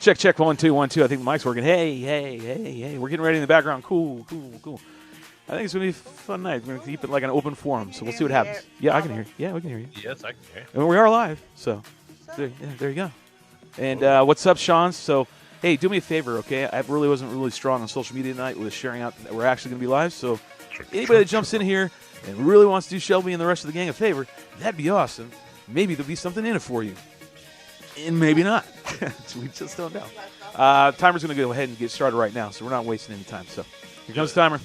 Check, check, 1, 2, 1, 2. I think the mic's working. Hey. We're getting ready in the background. Cool. I think it's going to be a fun night. We're going to keep it like an open forum, so we'll see what happens. Yeah, I can hear you. Yeah, we can hear you. Yes, I can hear you. And we are live, so there you go. And what's up, Sean? So, hey, do me a favor, okay? I really wasn't really strong on social media tonight with sharing out that we're actually going to be live, so anybody that jumps in here and really wants to do Shelby and the rest of the gang a favor, that'd be awesome. Maybe there'll be something in it for you. And maybe not. We just don't know. Timer's going to go ahead and get started right now, so we're not wasting any time. So here comes the timer.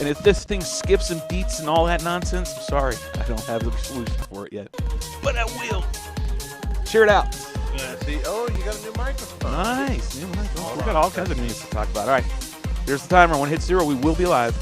And if this thing skips and beats and all that nonsense, I'm sorry. I don't have the solution for it yet. But I will. Share it out. Yeah, see, oh, you got a new microphone. Nice. New microphone. We've got all kinds of news to talk about. All right. Here's the timer. When it hits 0, we will be live.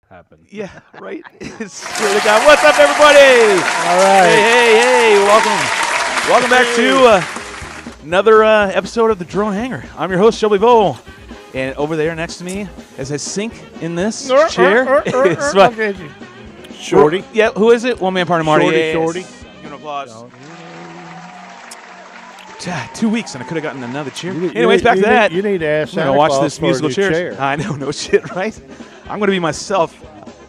happen. Yeah, right. Swear to God. What's up, everybody? All right. Hey, welcome back to another episode of the Drone Hangar. I'm your host, Shelby Vole, and over there next to me, as I sink in this chair, is my Shorty. Yeah, who is it? One man party, Marty. Shorty. Give him an applause. 2 weeks, and I could have gotten another chair. Anyways, back to that. You need to ask I'm Santa gonna watch Claus this for a musical new chairs. chair. I know, no shit, right? I'm gonna be myself,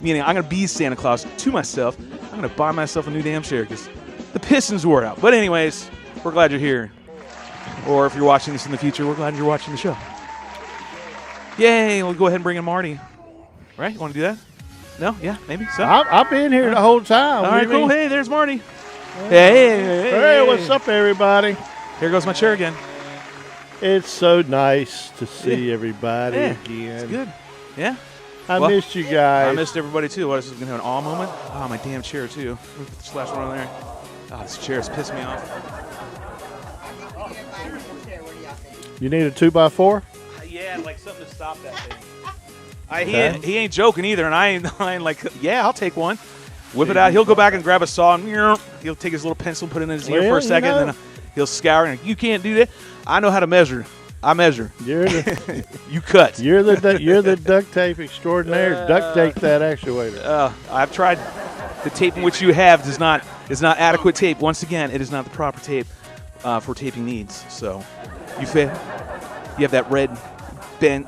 meaning I'm gonna be Santa Claus to myself. I'm gonna buy myself a new damn chair because the Pistons wore out. But anyways, we're glad you're here. Or if you're watching this in the future, we're glad you're watching the show. Yay! We'll go ahead and bring in Marty. Right? You want to do that? No? Yeah? Maybe? So? I've been here the whole time. All right, cool. Hey, there's Marty. Hey, what's up, everybody? Here goes my chair again. It's so nice to see everybody again. It's good. Yeah? I missed you guys. I missed everybody, too. What, is this going to have an awe moment? Oh, my damn chair, too. Put the slash one on there. Oh, this chair has pissed me off. You need a 2x4? Yeah, like something to stop that thing. He ain't joking either, and I ain't like, yeah, I'll take one. Whip it out. He'll go back and grab a saw, and he'll take his little pencil, put it in his ear for a second, and then he'll scour. And you can't do that. I know how to measure. I measure. You're the you cut. You're the duct tape extraordinaire. Duct tape that actuator. I've tried. The tape in which you have is not adequate tape. Once again, it is not the proper tape for taping needs. So you have that red bend.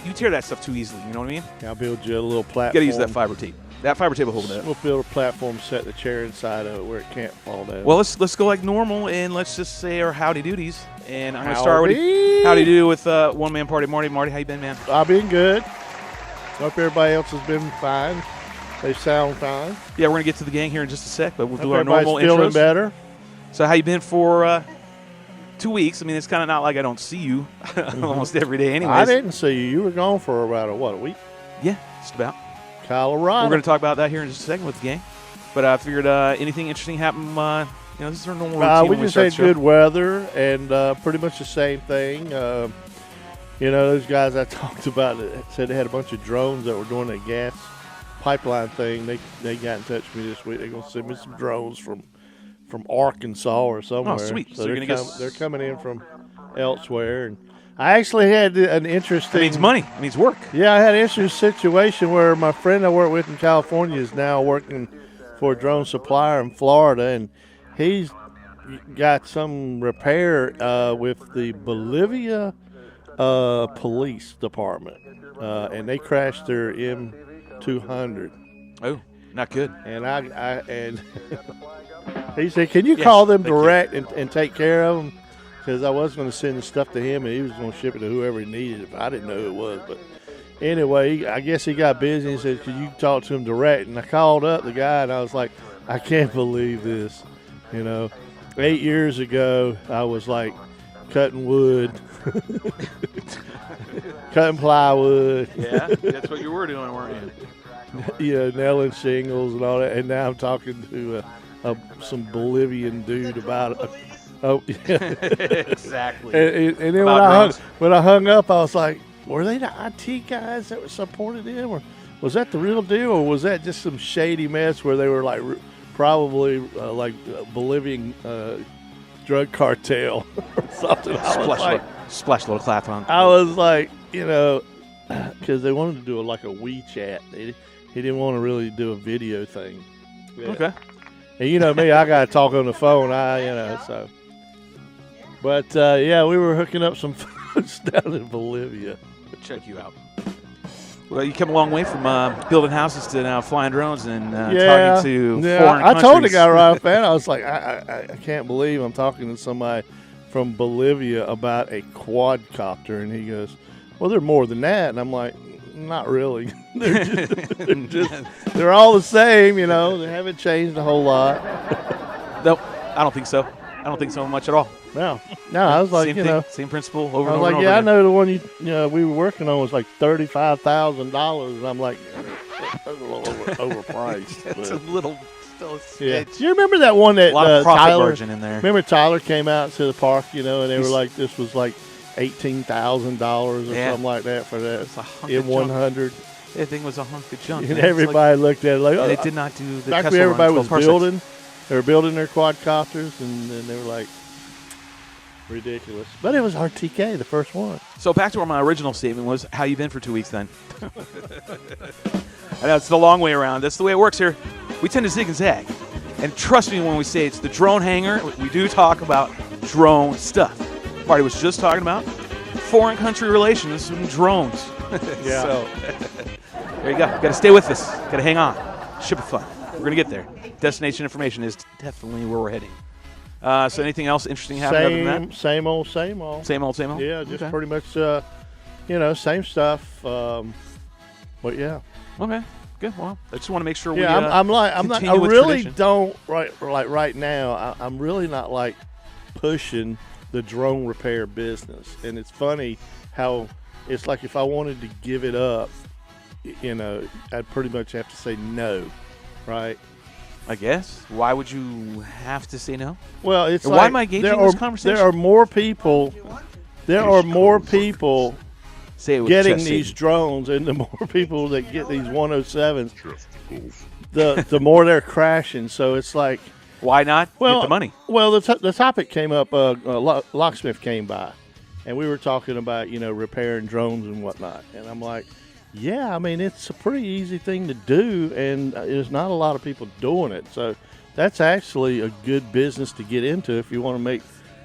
You tear that stuff too easily. You know what I mean? I'll build you a little platform. You got to use that fiber tape. That fiber tape will hold it up. We'll build a platform, set the chair inside of it where it can't fall down. Well, let's go like normal, and let's just say our howdy doodies. And I'm going to start with howdy do with one man party. Marty, how you been, man? I've been good. Hope everybody else has been fine. They sound fine. Yeah, we're going to get to the gang here in just a sec, but we'll do our everybody's normal feeling intros. better. So how you been for 2 weeks? I mean, it's kind of not like I don't see you almost every day anyways. I didn't see you. You were gone for about a week? Yeah, just about. Colorado. We're going to talk about that here in just a second with the gang. But I figured anything interesting happened, this is our normal routine. We just had good weather and pretty much the same thing. Those guys I talked about said they had a bunch of drones that were doing a gas pipeline thing. They got in touch with me this week. They're going to send me some drones from Arkansas or somewhere. Oh, sweet. So they're coming in from elsewhere. And I actually had an interesting... It means money. It means work. Yeah, I had an interesting situation where my friend I work with in California is now working for a drone supplier in Florida, and he's got some repair with the Bolivia police department, and they crashed their M200. Oh, not good. And he said, "Can you call them direct and take care of them?" Because I was going to send the stuff to him, and he was going to ship it to whoever he needed it. I didn't know who it was, but anyway, I guess he got busy and said, "Could you talk to him direct?" And I called up the guy, and I was like, "I can't believe this." 8 years ago, I was like cutting wood, cutting plywood. Yeah, that's what you were doing, weren't you? Nailing shingles and all that. And now I'm talking to some Bolivian dude about it. Oh, yeah. Exactly. And then when I hung up, I was like, were they the IT guys that supported him, or was that the real deal, or was that just some shady mess where they were like probably like Bolivian drug cartel or something? Splash a little clap on. I was like, because they wanted to do a WeChat. He didn't want to really do a video thing. Yeah. Okay. And you know me, I got to talk on the phone. So. But we were hooking up some folks down in Bolivia. Check you out. Well, you come a long way from building houses to now flying drones and talking to foreign countries. I told the guy right off the bat, I was like, I can't believe I'm talking to somebody from Bolivia about a quadcopter. And he goes, well, they're more than that. And I'm like, not really. they're all the same, They haven't changed a whole lot. Nope, I don't think so. I don't think so much at all. No, I was like, same principle over and over. I was like, I know the one we were working on was like $35,000, and I'm like, that's a little overpriced. It's a little. Yeah. Do you remember that one that a lot of profit Tyler? Margin in there. Remember Tyler came out to the park, and they were like, this was like $18,000 or something like that for that M100. Everything was a hunk of junk. And everybody looked at it like, and it did not do the back Tesla when everybody run was 12 parsecs. building. They were building their quadcopters, and then they were like, ridiculous. But it was RTK, the first one. So back to where my original statement was, how you been for 2 weeks then? I know it's the long way around. That's the way it works here. We tend to zig and zag. And trust me when we say it's the drone hangar, we do talk about drone stuff. Marty was just talking about foreign country relations and drones. Yeah. So there you go. Got to stay with us. Got to hang on. Should be fun. We're going to get there. Destination information is definitely where we're heading. So anything else interesting happened other than that? Same old, same old. Same old, same old? Yeah, just Okay. pretty much, same stuff. But yeah. Okay. Good. Well, I just want to make sure Yeah, we I'm not. I continue with really tradition. don't right now. I'm really not like pushing the drone repair business, and it's funny how it's like if I wanted to give it up, I'd pretty much have to say no, right? I guess. Why would you have to say no? Well, it's And like why am I engaging in this conversation? There are more people. There are more people Say it with getting chest these shaking. drones, and the more people that get these 107s, the more they're crashing. So it's like, Why not get the money? Well, the topic came up. Locksmith came by, and we were talking about repairing drones and whatnot. And I'm like, yeah, I mean it's a pretty easy thing to do, and there's not a lot of people doing it. So that's actually a good business to get into if you want to make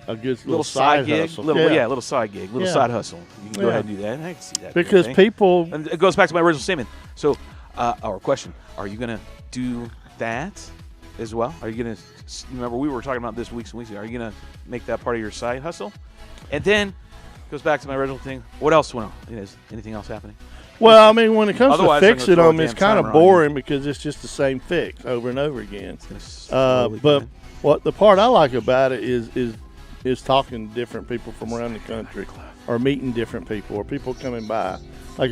a good little side gig, hustle. little side gig, little Yeah. side hustle. You can go Yeah. ahead and do that. I can see that. Because Okay. people, And it goes back to my original statement. So, our question: are you going to do that as well? Are you going to remember we were talking about this weeks and weeks ago? Are you going to make that part of your side hustle? And then goes back to my original thing. What else went on? Is anything else happening? well, I mean, when it comes to Otherwise, I'm gonna fixing throw a them, it's damn kind of timer on you. boring because it's just the same fix over and over again. It's gonna slowly But come in. what the part I like about it is talking to different people from around the country, or meeting different people, or people coming by, like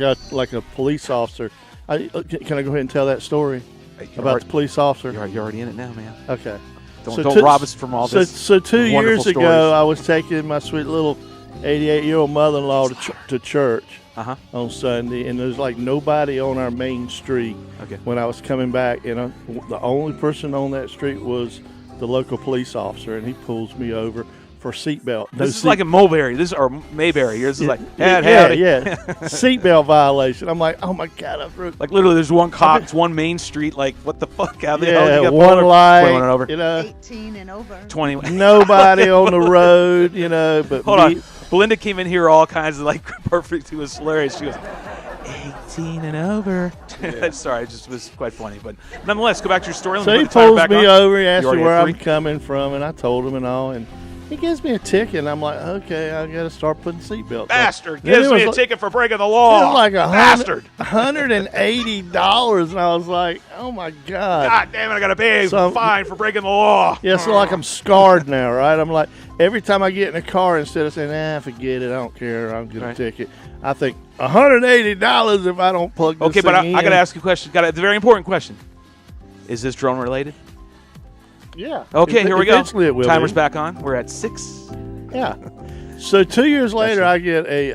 a police officer. Can I go ahead and tell that story Hey, about the police officer? you're already in it now, man. Okay. Don't rob us from all So, this. so 2 wonderful years ago, stories. I was taking my sweet little 88-year-old mother-in-law to church Uh-huh. on Sunday, and there's like nobody on our main street. Okay. When I was coming back, and the only person on that street was the local police officer, and he pulls me over for seatbelt. This is like a Mulberry. This is or Mayberry. This is like, howdy. yeah. Seatbelt violation. I'm like, oh my God, I've broke. Like literally, there's one cop. It's one main street. Like, what the fuck? How the hell did you Yeah, get one pulled over? light. 21 and over. 18 and over. 20. Nobody on the road, but Hold me. on. Belinda came in here all kinds of like perfect. It was hilarious. She goes, 18 and over. Sorry, it just was quite funny. But nonetheless, go back to your story. Let So me he put the timer pulls back me on. over. He asks You me already where at I'm 3? coming from, and I told him and all. And he gives me a ticket, and I'm like, okay, I got to start putting seatbelts on. Bastard Then gives it me a was ticket for breaking the It law. was like Bastard. $180, and I was like, oh my God. God damn it, I got to pay a So- fine for breaking the law. Yeah, so like I'm scarred now, right? I'm like, every time I get in a car, instead of saying, forget it, I don't care, I'll get Right. a ticket, I think $180 if I don't plug this Okay, but thing I got to in. ask you a question. Got a very important question. Is this drone related? Yeah. Okay, here we go. Eventually it will Timer's be. back on. We're at 6. Yeah. So 2 years later, I get a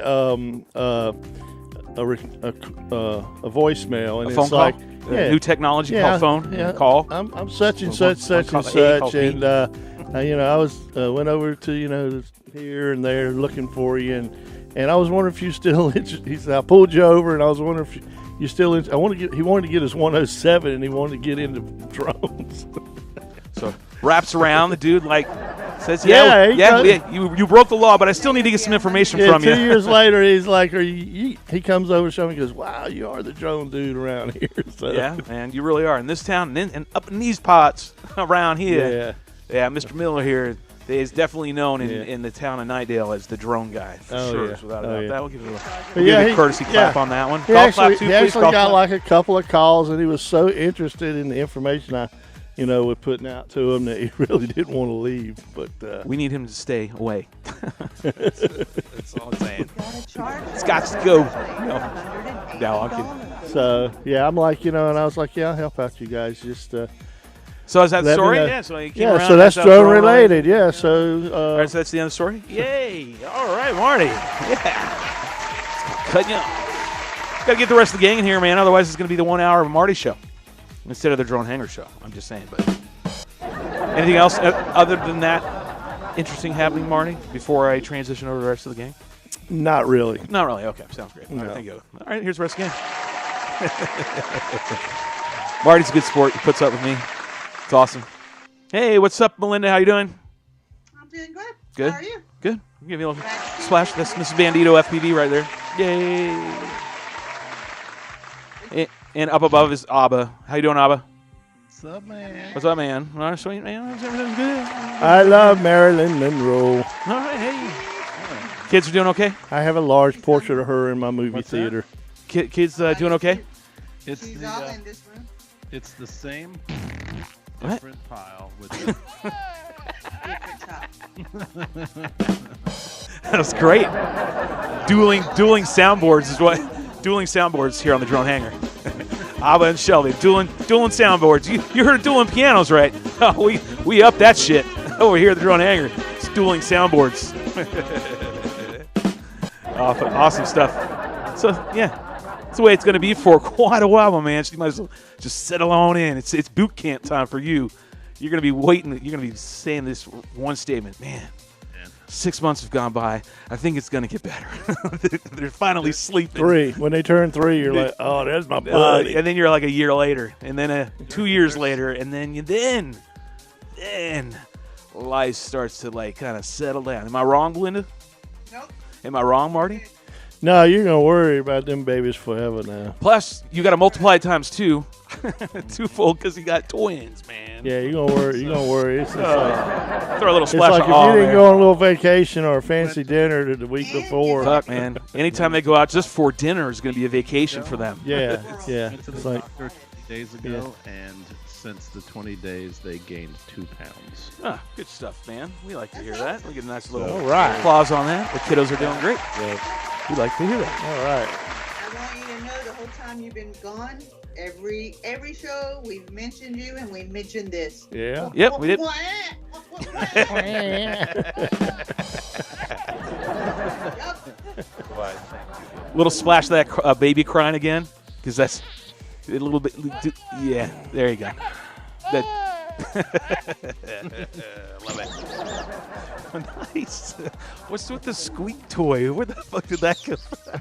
voicemail, and A it's phone call? like, New technology called phone call. I'm such and Phone such, call, such and call such, B. and I was went over to here and there looking for you, and I was wondering if you still interested. He said I pulled you over, and I was wondering if you still. He wanted to get his 107, and he wanted to get into drones. So wraps around the dude like says, Yeah, you broke the law, but I still need to get some information Yeah, from 2 you. years later, he's like, he comes over, show me, he goes, wow, you are the drone dude around here. So, Yeah, man, you really are in this town and up in these parts around here. Yeah, Mr. Miller here is definitely known in the town of Nightdale as the drone guy. For sure, yeah. without a Oh, doubt. yeah. That will give you But a courtesy clap on that one. He Golf clap too, he please. actually Golf got clap. like a couple of calls, and he was so interested in the information I, was putting out to him that he really didn't want to leave. But We need him to stay away. That's all I'm saying. It's got to go. No, I'm kidding. so yeah, I'm like, and I was like, yeah, I'll help out you guys. Just So is that the Let me story? know. Yeah. So you came yeah, around, so that's out drone related. Yeah, so All right, so that's the end of the story. Yay! All right, Marty. Yeah. Cutting you off. Got to get the rest of the gang in here, man. Otherwise, it's going to be the 1 hour of a Marty show instead of the Drone Hangar show. I'm just saying. But anything else other than that interesting happening, Marty, before I transition over to the rest of the gang? Not really. Not really. Okay, sounds great. No. All right, thank you. All right, here's the rest of the game. Marty's a good sport. He puts up with me. It's awesome. Hey, what's up, Melinda? How you doing? I'm doing good. Good. How are you? Good. I'll give you a little splash. That's Mrs. Bandito FPV right there. Yay. And up above is Abba. How you doing, Abba? What's up, man? What's up, man? All right, sweet, man. Everything's good. I love Marilyn Monroe. All right, hey. Kids are doing okay? I have a large portrait of her in my movie What's that? theater. Kids doing okay? It's She's the all in this room. it's the same What? different pile with the Different top. That was great. Dueling soundboards is what. Dueling soundboards here on the Drone Hangar. Abba and Shelby, dueling soundboards. You heard of dueling pianos, right? Oh, we up that shit over here at the Drone Hangar. It's dueling soundboards. Awesome stuff. So yeah, that's the way it's going to be for quite a while, my man. So you might as well just settle on in. It's boot camp time for you. You're going to be waiting. You're going to be saying this one statement, man. 6 months have gone by. I think it's going to get better. They're finally sleeping. 3. When they turn 3, you're like, oh, there's my buddy. And then you're like a year later, and then 2 years later, and then life starts to like kind of settle down. Am I wrong, Belinda? Nope. Am I wrong, Marty? No, you're going to worry about them babies forever now. Plus, you got to multiply it times 2. Twofold because you got twins, man. Yeah, you're going to worry. You're going to worry. It's just like, Throw a little it's splash like of if awe you didn't there. go on a little vacation or a fancy dinner the week before. Fuck, man. Anytime they go out just for dinner is going to be a vacation for them. Yeah, yeah. went to It's the like, doctor 20 days ago, and since the 20 days they gained 2 pounds. Ah, good stuff, man. We like to hear that. We get a nice little all right. applause on that. The kiddos are doing great. We like to hear that. All right. I want you to know the whole time you've been gone, every show we've mentioned you and we've mentioned this. Yeah. Yep, we did. Little splash of that baby crying again, because that's a little bit. Yeah, there you go. That. Love it. Nice. What's with the squeak toy? Where the fuck did that come from?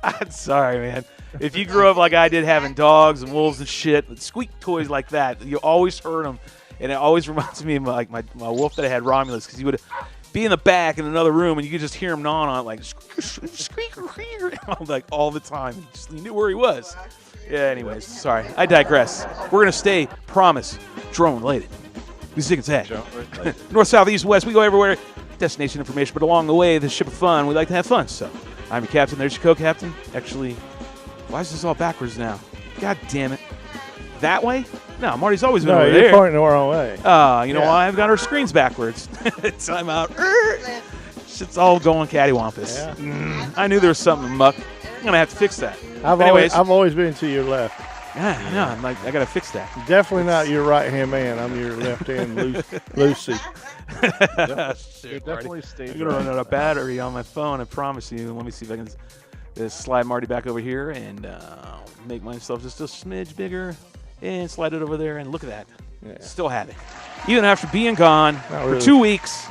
I'm sorry, man. If you grew up like I did, having dogs and wolves and shit, squeak toys like that, you always heard them, and it always reminds me of like my wolf that I had, Romulus, because he would be in the back in another room, and you could just hear him gnawing on it, like squeak, like all the time. You knew where he was. Yeah. Anyways, sorry. I digress. We're gonna stay, promise, drone related. We think it's that. North, south, east, west. We go everywhere. Destination information, but along the way, the ship of fun. We like to have fun. So, I'm your captain. There's your co-captain. Actually, why is this all backwards now? God damn it. That way? No, Marty's always been over you're there. pointing the wrong way. You know why? I've got our screens backwards. Time out. Shit's all going cattywampus. Yeah. I knew there was something muck. I'm going to have to fix that. I've always been to your left. Yeah, no, I'm like, I got to fix that. Definitely not your right-hand man. I'm your left-hand Lucy. Shit, definitely stayed I'm going to run out of battery on my phone, I promise you. Let me see if I can just slide Marty back over here and make myself just a smidge bigger and slide it over there. And look at that. Yeah. Still have it. Even after being gone for 2 weeks.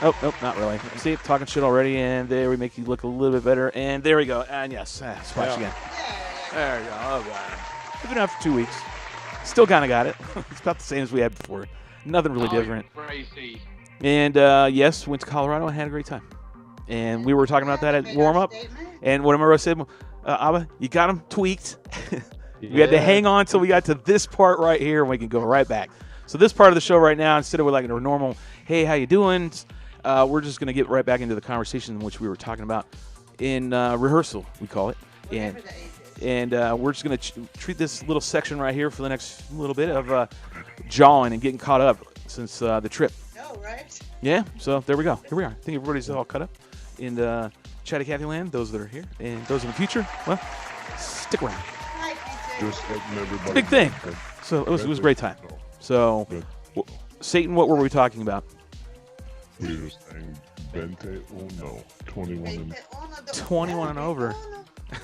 Oh, nope, not really. See, talking shit already, and there we make you look a little bit better. And there we go. And yes, splash again. There we go. Oh, God. We've been out for 2 weeks. Still kind of got it. It's about the same as we had before. Nothing really different. Crazy. And, yes, went to Colorado and had a great time. And we were talking about that at warm-up. And what remember I said, Abba, you got them tweaked. We had to hang on until we got to this part right here, and we can go right back. So this part of the show right now, instead of like a normal, hey, how you doing? We're just going to get right back into the conversation in which we were talking about in rehearsal, we call it. And we're just going to treat this little section right here for the next little bit of jawing and getting caught up since the trip. No, right? Yeah, so there we go. Here we are. I think everybody's all caught up in Chatty Cathy land, those that are here. And those in the future, well, stick around. It's a big thing. So it was a great time. So, Satan, what were we talking about? We were saying 21 and 21 and over.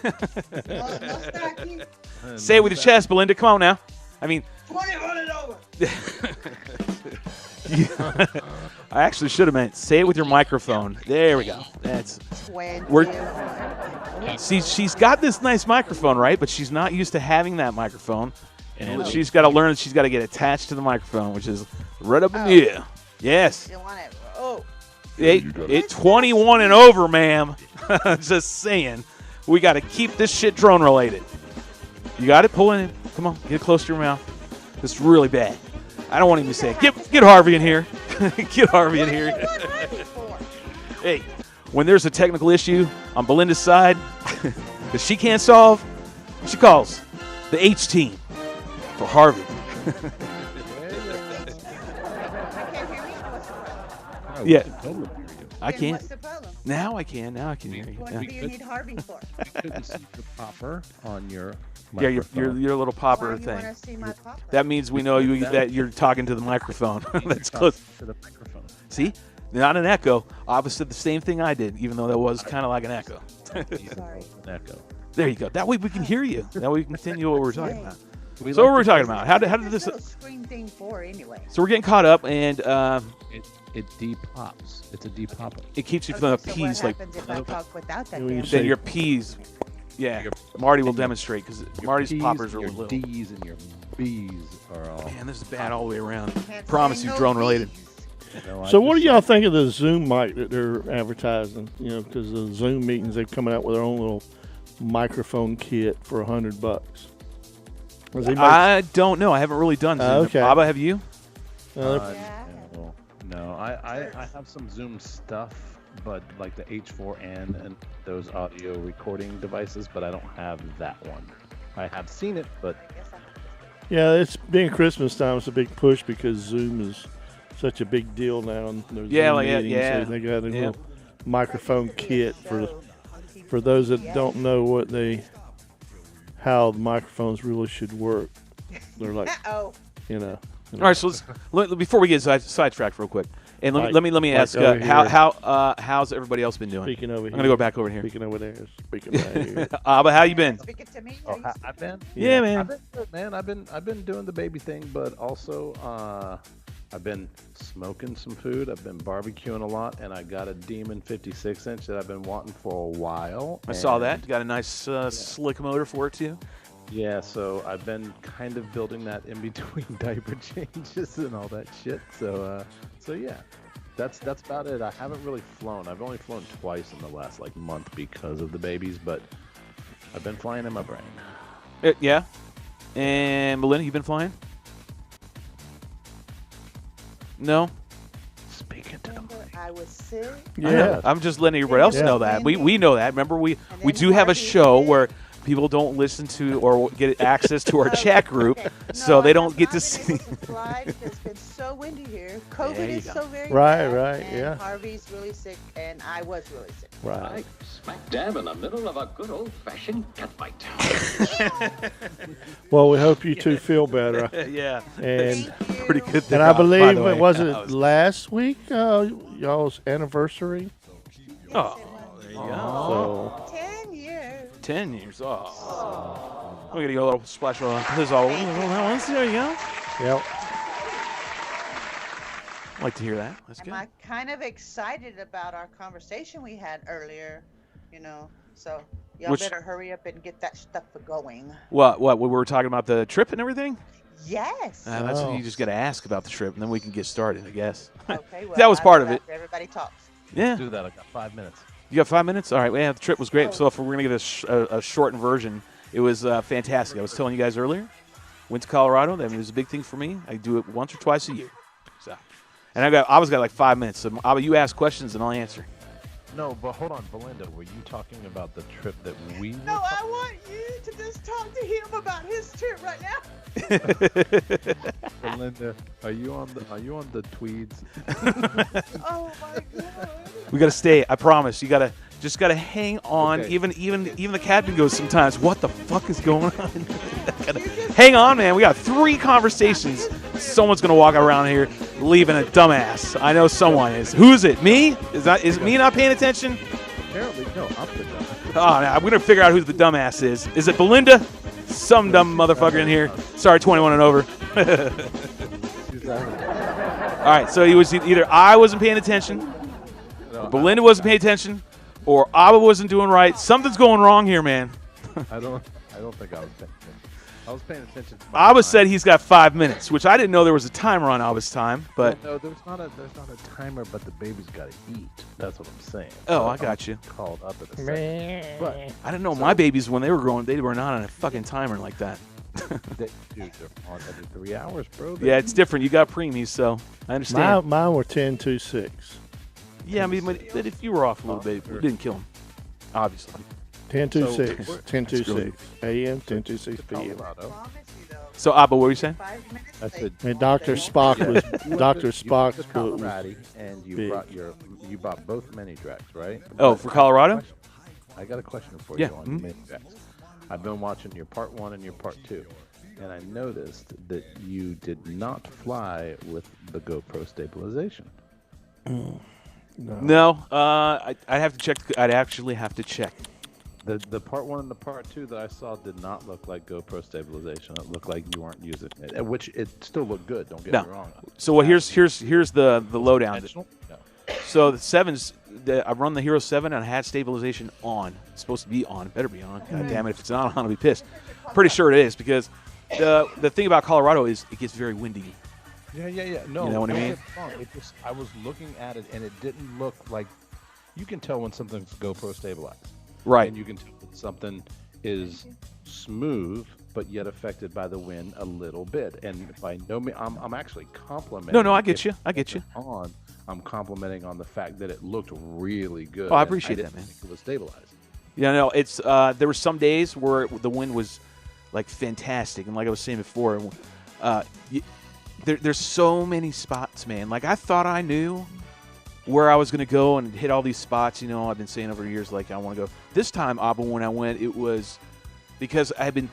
No stacking. Say it with your chest, Belinda. Come on now. I mean, 21 and over. I actually should have meant say it with your microphone. There we go. That's. 20. See, she's got this nice microphone, right? But she's not used to having that microphone. And she's got to learn that she's got to get attached to the microphone, which is right up in here. Yes. You want it? Oh. It's 21 and over, ma'am. Just saying. We got to keep this shit drone related. You got it? Pull in it. Come on. Get it close to your mouth. It's really bad. I don't want him to say it. Get Harvey in here. Get Harvey in here. Hey, when there's a technical issue on Belinda's side that she can't solve, she calls the H team for Harvey. Yeah. I can't. What's the problem? Now I can. Now I can hear you. What Yeah. do you need Harvey for? We couldn't see the popper on your Yeah, microphone. your little Why popper do you thing. want to see my pop? That means we know that you're talking to the microphone. That's Talk close. to the microphone. See? Not an echo. Obviously did the same thing I did, even though that was kind of like an echo. Sorry. An echo. There you go. That way we can hear you. That way we can continue what we're talking about. We So what like were we to- talking about? How did this? little screen thing for anyway? So we're getting caught up, and It depops. It's a depopper. it keeps you from the So peas. what Like happens if I talk without that? When you damn say- then your peas. Yeah, Your- Marty will demonstrate because Your Marty's P's, poppers are your little. D's and your B's are all. Man, this is bad all the way around. Can't Promise say you, no drone related. bees. No, I So what do just- y'all think of the Zoom mic that they're advertising? You know, because the Zoom meetings, they've come out with their own little microphone kit for $100. Does anybody- I don't know. I haven't really done Zoom. Okay. Abba, have you? Yeah. No, I have some Zoom stuff, but like the H4n and those audio recording devices, but I don't have that one. I have seen it, but yeah, it's being Christmas time. It's a big push because Zoom is such a big deal now. And there's Yeah, Zoom like, meetings, yeah. so they got a Yeah. little microphone kit for those that don't know how the microphones really should work. They're like, Oh, you know. All right, so before we get sidetracked real quick, and let me Like ask over here. how's everybody else been doing? Speaking over I'm here. gonna go back over here. Speaking over there. Speaking right here. Abba, how you been? speaking to me. oh, I've been. Yeah, man. I've been good, man. I've been doing the baby thing, but also I've been smoking some food. I've been barbecuing a lot, and I got a Demon 56-inch that I've been wanting for a while. I saw and- that. Got a nice slick motor for it too. Yeah, so I've been kind of building that in between diaper changes and all that shit. So yeah, that's about it. I haven't really flown. I've only flown twice in the last month because of the babies, but I've been flying in my brain. Yeah. And Melinda, you been flying? No. Speaking to the Remember, I was sick. Yeah. I'm just letting everybody else Yeah. know that. We know that. Remember, we then do have a Harvey show did. where people don't listen to or get access to our chat group, Okay. so No, they I don't have get not to been see. able to fly because it's been so windy here. There COVID you is go. so very Right, bad, right, and yeah. Harvey's really sick, and I was really sick. Right. Smack dab in the middle of a good old-fashioned cat fight. Well, we hope you two feel better. Yeah. And Thank you. Pretty good. and I believe by the way. it was That it last week, y'all's anniversary. Oh, there you go. So 10 years. 10 years. Oh. We're gonna go a little splash on. This all. There you go. yep. I like to hear that. That's And good. I'm kind of excited about our conversation we had earlier, so y'all Which- better hurry up and get that stuff going. What? We were talking about the trip and everything? Yes. That's Oh. what you just got to ask about the trip, and then we can get started, I guess. Okay, well, that was I part will of it. after everybody talks. Yeah. Do that. I got 5 minutes. You got 5 minutes? All right. Well, yeah, the trip was great. So if we're going to give a shortened version, it was fantastic. I was telling you guys earlier, went to Colorado. That was a big thing for me. I do it once or twice a year. So, and I always got 5 minutes. So you ask questions and I'll answer. No, but hold on, Belinda. Were you talking about the trip that we? No, I want you to just talk to him about his trip right now. Belinda, are you on the tweeds? Oh my god. We got to stay. I promise. You got to hang on. Okay. Even the captain goes sometimes, what the fuck is going on? Hang on, man. We got 3 conversations. Someone's going to walk around here. leaving a dumbass. I know someone is. Who's it? Me? Is it me not paying attention? Apparently, no, I'm the dumbass. Oh, no, I'm going to figure out who the dumbass is. Is it Belinda? Some dumb motherfucker in here. Sorry, 21 and over. All right, so he was either I wasn't paying attention, Belinda wasn't paying attention, or Abba wasn't doing right. Something's going wrong here, man. I don't think I was paying attention. I was paying attention to my Abba time. said he's got 5 minutes, which I didn't know there was a timer on Abba's time, but no, there's not a timer, but the baby's got to eat. That's what I'm saying. Oh, So I got you. Called up at a second. But I didn't know my babies when they were growing, they were not on a fucking timer like that. dude, they're on every 3 hours, bro. Yeah, it's different. You got preemies, so I understand. Mine were 10, 2, 6. Yeah, I mean, but if you were off a little bit, it didn't kill him, obviously. 10 to So, 6. 10 to That's 6 a.m., 10 to 6 p.m. Colorado. Promise you though. So, Abba, what were you saying? 5 minutes. I said, And Dr. Spock was Dr. You Spock's went to book was Colorado, and big. you bought both mini tracks, right? Oh, for Colorado? I got a question for Yeah, you on your mini tracks. I've been watching your part 1 and your part 2, and I noticed that you did not fly with the GoPro stabilization. No, I'd have to check. I'd actually have to check. The part 1 and the part 2 that I saw did not look like GoPro stabilization. It looked like you weren't using it, which it still looked good. Don't get me wrong. So what? Here's the lowdown. Intentional? No. So the 7s, I run the Hero 7 and I had stabilization on. It's supposed to be on. It better be on. God damn it! If it's not on, I'll be pissed. Pretty sure it is because the thing about Colorado is it gets very windy. Yeah. No, You know what I don't mean? get me wrong. It just, I was looking at it, and it didn't look like. You can tell when something's GoPro stabilized. Right. And you can tell that something is smooth, but yet affected by the wind a little bit. And by no means, I'm actually complimenting. No, I get you. I get you. I'm complimenting on the fact that it looked really good. Oh, I and appreciate didn't that, man. think it was stabilized. Yeah, no, it's there were some days where the wind was like fantastic, and like I was saying before, there's so many spots, man. Like I thought I knew where I was going to go and hit all these spots. You know, I've been saying over the years, like I want to go. This time, Abba, when I went, it was because I had been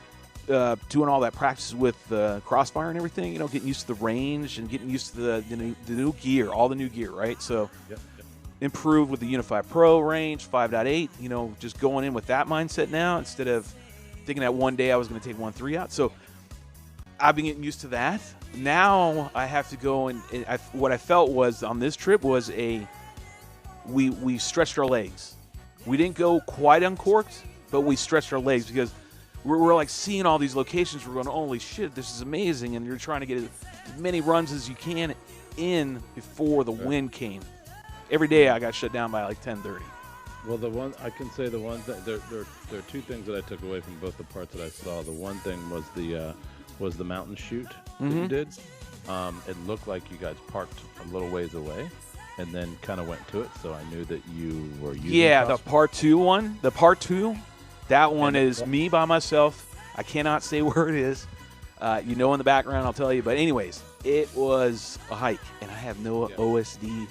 doing all that practice with crossfire and everything. You know, getting used to the range and getting used to the new gear, all the new gear, right? So. Yep. Improved with the Unify Pro range 5.8, you know, just going in with that mindset now instead of thinking that one day I was going to take 1.3 out. So I've been getting used to that. Now I have to go and what I felt was on this trip was we stretched our legs. We didn't go quite uncorked, but we stretched our legs because we're like seeing all these locations. We're going, holy shit, this is amazing. And you're trying to get as many runs as you can in before the wind came. Every day I got shut down by like 10:30. Well, the one I can say, the one thing there are two things that I took away from both the parts that I saw. The one thing was the mountain shoot that you did. It looked like you guys parked a little ways away, and then kind of went to it. So I knew that you were using. Yeah, the part 2 one. The part 2, that one is me by myself. I cannot say where it is. You know, in the background, I'll tell you. But anyways, it was a hike, and I have no OSD.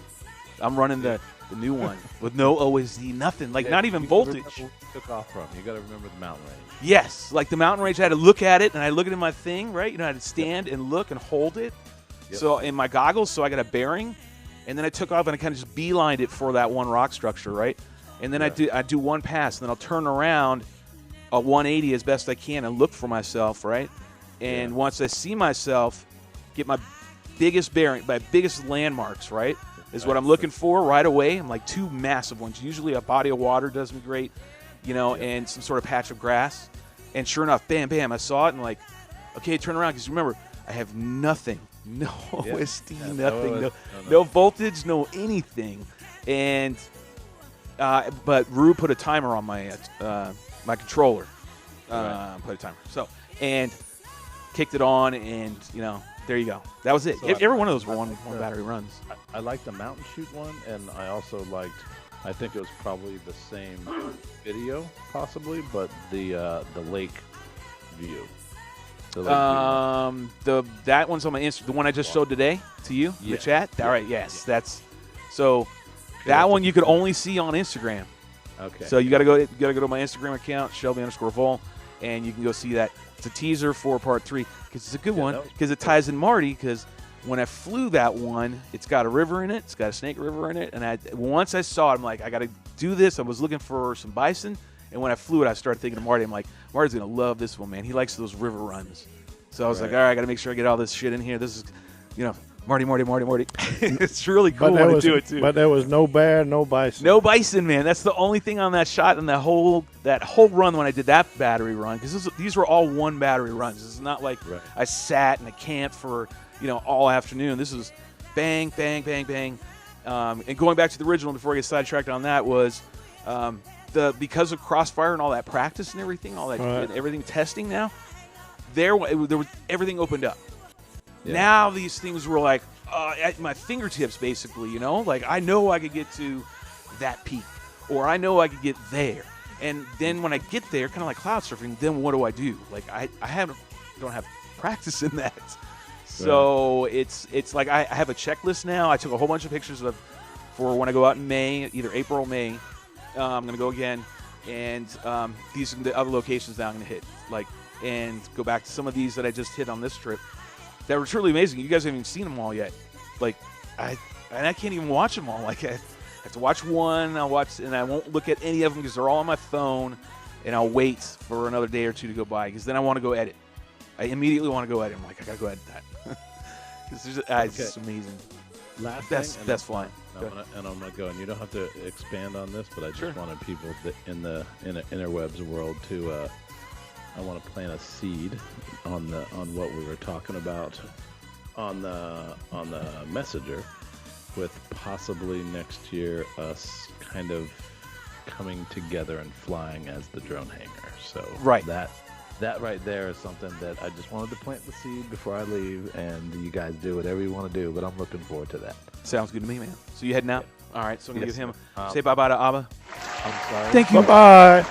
I'm running the new one with no OSD, nothing, like not even voltage. Took off from. You got to remember the mountain range. Yes, like the mountain range, I had to look at it, and I look at it in my thing, right? You know, I had to stand and look and hold it. Yep. So in my goggles, so I got a bearing, and then I took off and I kind of just beelined it for that one rock structure, right? And then I do one pass, and then I'll turn around a 180 as best I can and look for myself, right? And once I see myself, get my biggest bearing, my biggest landmarks, right? Is what I'm looking for right away. I'm like 2 massive ones. Usually a body of water does me great, you know, and some sort of patch of grass. And sure enough, bam, bam, I saw it and like, okay, turn around. Because remember, I have nothing. No OSD, nothing. No voltage, no anything. And but Rue put a timer on my my controller. Put a timer. So, and kicked it on and, you know, there you go. That was it. So Every one of those were one battery runs. I liked the mountain shoot one, and I also liked. I think it was probably the same video, possibly, but the lake view. The lake view. That one's on my Insta. The one I just showed today to you in the chat. All right. Yes, that's so. That one you could only see on Instagram. Okay. So you got to go. You got to go to my Instagram account, Shelby_Vol, and you can go see that. It's a teaser for part 3 because it's a good one because it ties in Marty because When I flew that one, it's got a river in it. It's got a Snake River in it. And once I saw it, I'm like, I got to do this. I was looking for some bison. And when I flew it, I started thinking of Marty. I'm like, Marty's going to love this one, man. He likes those river runs. So I was like, all right, I got to make sure I get all this shit in here. This is, Marty. It's really cool when I do it, too. But there was no bear, no bison. No bison, man. That's the only thing on that shot and that whole run when I did that battery run. Because these were all one battery runs. This is not like I sat in a camp for, all afternoon. This was bang, bang, bang, bang. And going back to the original before I get sidetracked on that was because of Crossfire and all that practice and everything, all that and everything testing now, there was everything opened up. Yeah. Now these things were like at my fingertips, basically, like I know I could get to that peak or I know I could get there. And then when I get there, kind of like cloud surfing, then what do I do? Like I don't have practice in that. So it's like I have a checklist now. I took a whole bunch of pictures for when I go out in May, either April or May. I'm going to go again. And these are the other locations that I'm going to hit. And go back to some of these that I just hit on this trip that were truly amazing. You guys haven't even seen them all yet. I can't even watch them all. I have to watch one. I'll watch, and I won't look at any of them because they're all on my phone. And I'll wait for another day or two to go by because then I want to go edit. I immediately want to go edit. I'm like, I got to go edit that. It's just amazing. Best flying. I'm gonna go, and you don't have to expand on this, but I just wanted people in the interwebs world to. I want to plant a seed on what we were talking about on the messenger, with possibly next year us kind of coming together and flying as the drone hangar. So that right there is something that I just wanted to plant the seed before I leave, and you guys do whatever you want to do, but I'm looking forward to that. Sounds good to me, man. So you heading out? All right, so I'm going to give him say bye-bye to Abba. I'm sorry. Thank you. Bye-bye.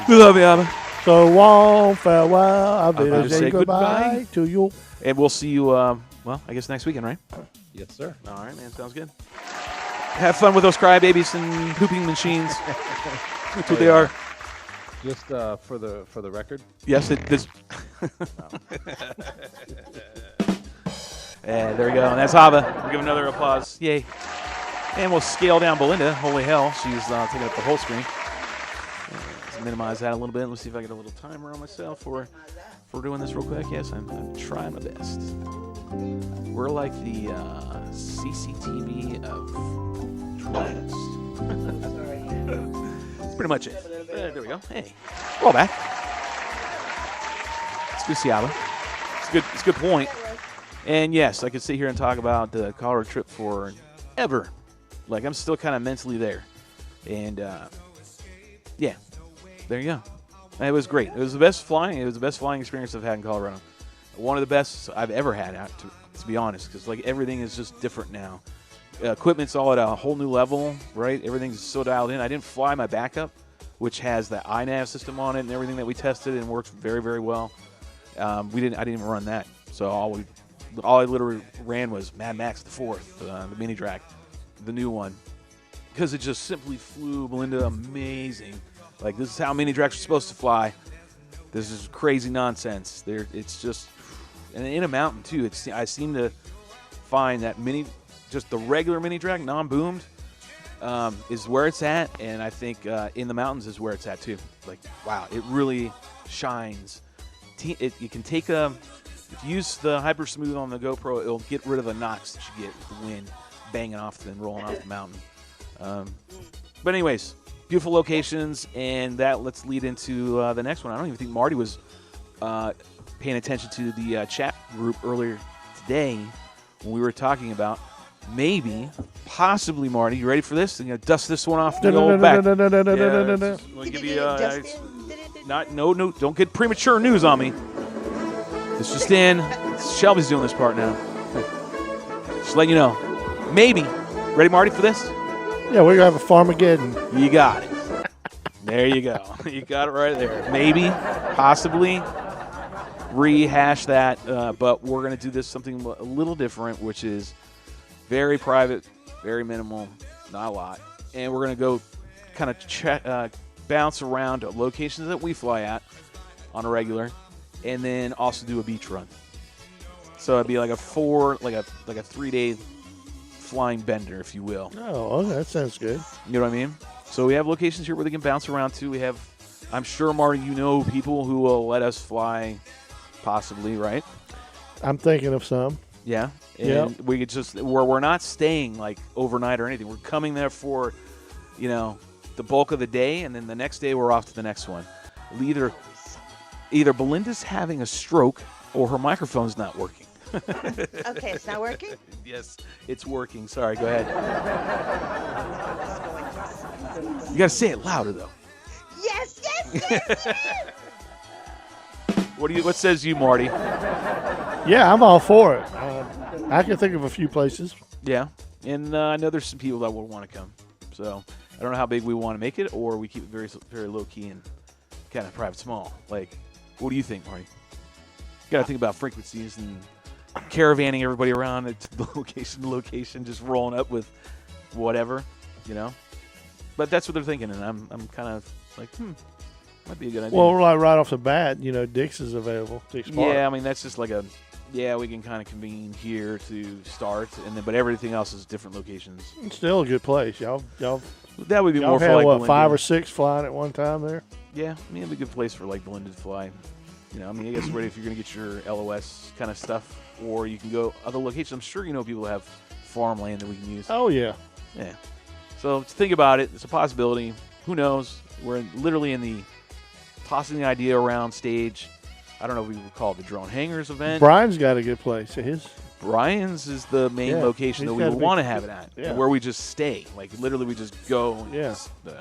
We love you, Abba. So long, farewell. I'll be say goodbye to you. And we'll see you, I guess next weekend, right? Yes, sir. All right, man. Sounds good. Have fun with those crybabies and pooping machines. That's what they are. Just for the record. Yes, it is. And there we go. And that's Hava. We'll give another applause. Yay. And we'll scale down Belinda. Holy hell. She's taking up the whole screen. Let's minimize that a little bit. Let's see if I get a little timer on myself for doing this real quick. Yes, I'm trying my best. We're like the CCTV of drones. That's pretty much it. There we go. Hey, we're all back. It's good to see Abba. It's a good point. And yes, I could sit here and talk about the Colorado trip forever. Like I'm still kind of mentally there. And yeah, there you go. It was great. It was the best flying. It was the best flying experience I've had in Colorado. One of the best I've ever had, to be honest, because like everything is just different now. Equipment's all at a whole new level, right? Everything's so dialed in. I didn't fly my backup, which has the iNav system on it and everything that we tested and works very, very well. I didn't even run that. So all I literally ran was Mad Max the 4th, the mini drag, the new one, because it just simply flew, Belinda, amazing. Like this is how mini drags are supposed to fly. This is crazy nonsense. It's just, and in a mountain too. I seem to find that just the regular mini drag, non-boomed, is where it's at, and I think in the mountains is where it's at too. Like wow, it really shines. You can take if you use the Hyper Smooth on the GoPro, it'll get rid of the knocks that you get with the wind banging off and rolling off the mountain. But anyways, beautiful locations, and let's lead into the next one. I don't even think Marty was paying attention to the chat group earlier today when we were talking about possibly, Marty, you ready for this? I'm going to dust this one off the old back. We'll give you don't get premature news on me. It's just in. Shelby's doing this part now. Just letting you know. Maybe. Ready, Marty, for this? Yeah, we're going to have a Farmageddon. You got it. There you go. You got it right there. Maybe, possibly, rehash that, but we're going to do this something a little different, which is very private, very minimal, not a lot. And we're going to go kind of bounce around to locations that we fly at on a regular, and then also do a beach run. So it'd be like a 3-day flying bender, if you will. Oh, okay, that sounds good. You know what I mean? So we have locations here where they can bounce around to. We have, I'm sure, Marty, you know people who will let us fly, possibly, right? I'm thinking of some. Yeah. And Yep. we could just, where we're not staying like overnight or anything. We're coming there for, the bulk of the day, and then the next day we're off to the next one. Either Belinda's having a stroke or her microphone's not working. Okay, it's not working? Yes, it's working. Sorry, go ahead. You got to say it louder, though. Yes, yes. What says you, Marty? Yeah, I'm all for it. I can think of a few places. Yeah, and I know there's some people that would want to come. So I don't know how big we want to make it, or we keep it very, very low key and kind of private, small. Like, what do you think, Marty? You got to think about frequencies and caravanning everybody around at location to location, just rolling up with whatever, But that's what they're thinking, and I'm kind of like, might be a good idea. Well, right off the bat, Dick's is available. Dick's Park. Yeah, I mean that's just like we can kind of convene here to start, but everything else is different locations. It's still a good place. Y'all That would be more had for like what, 5 or Belinda. 6 flying at one time there? Yeah, I mean it'd be a good place for like Belinda to fly. I guess ready if you're gonna get your LOS kind of stuff, or you can go other locations. I'm sure people have farmland that we can use. Oh yeah. Yeah. So think about it. It's a possibility. Who knows? We're literally in the tossing the idea around stage. I don't know if we would call it the Drone Hangars event. Brian's got a good place. Brian's is the main location that we would want to have it at, where we just stay. Like literally, we just go. Yeah.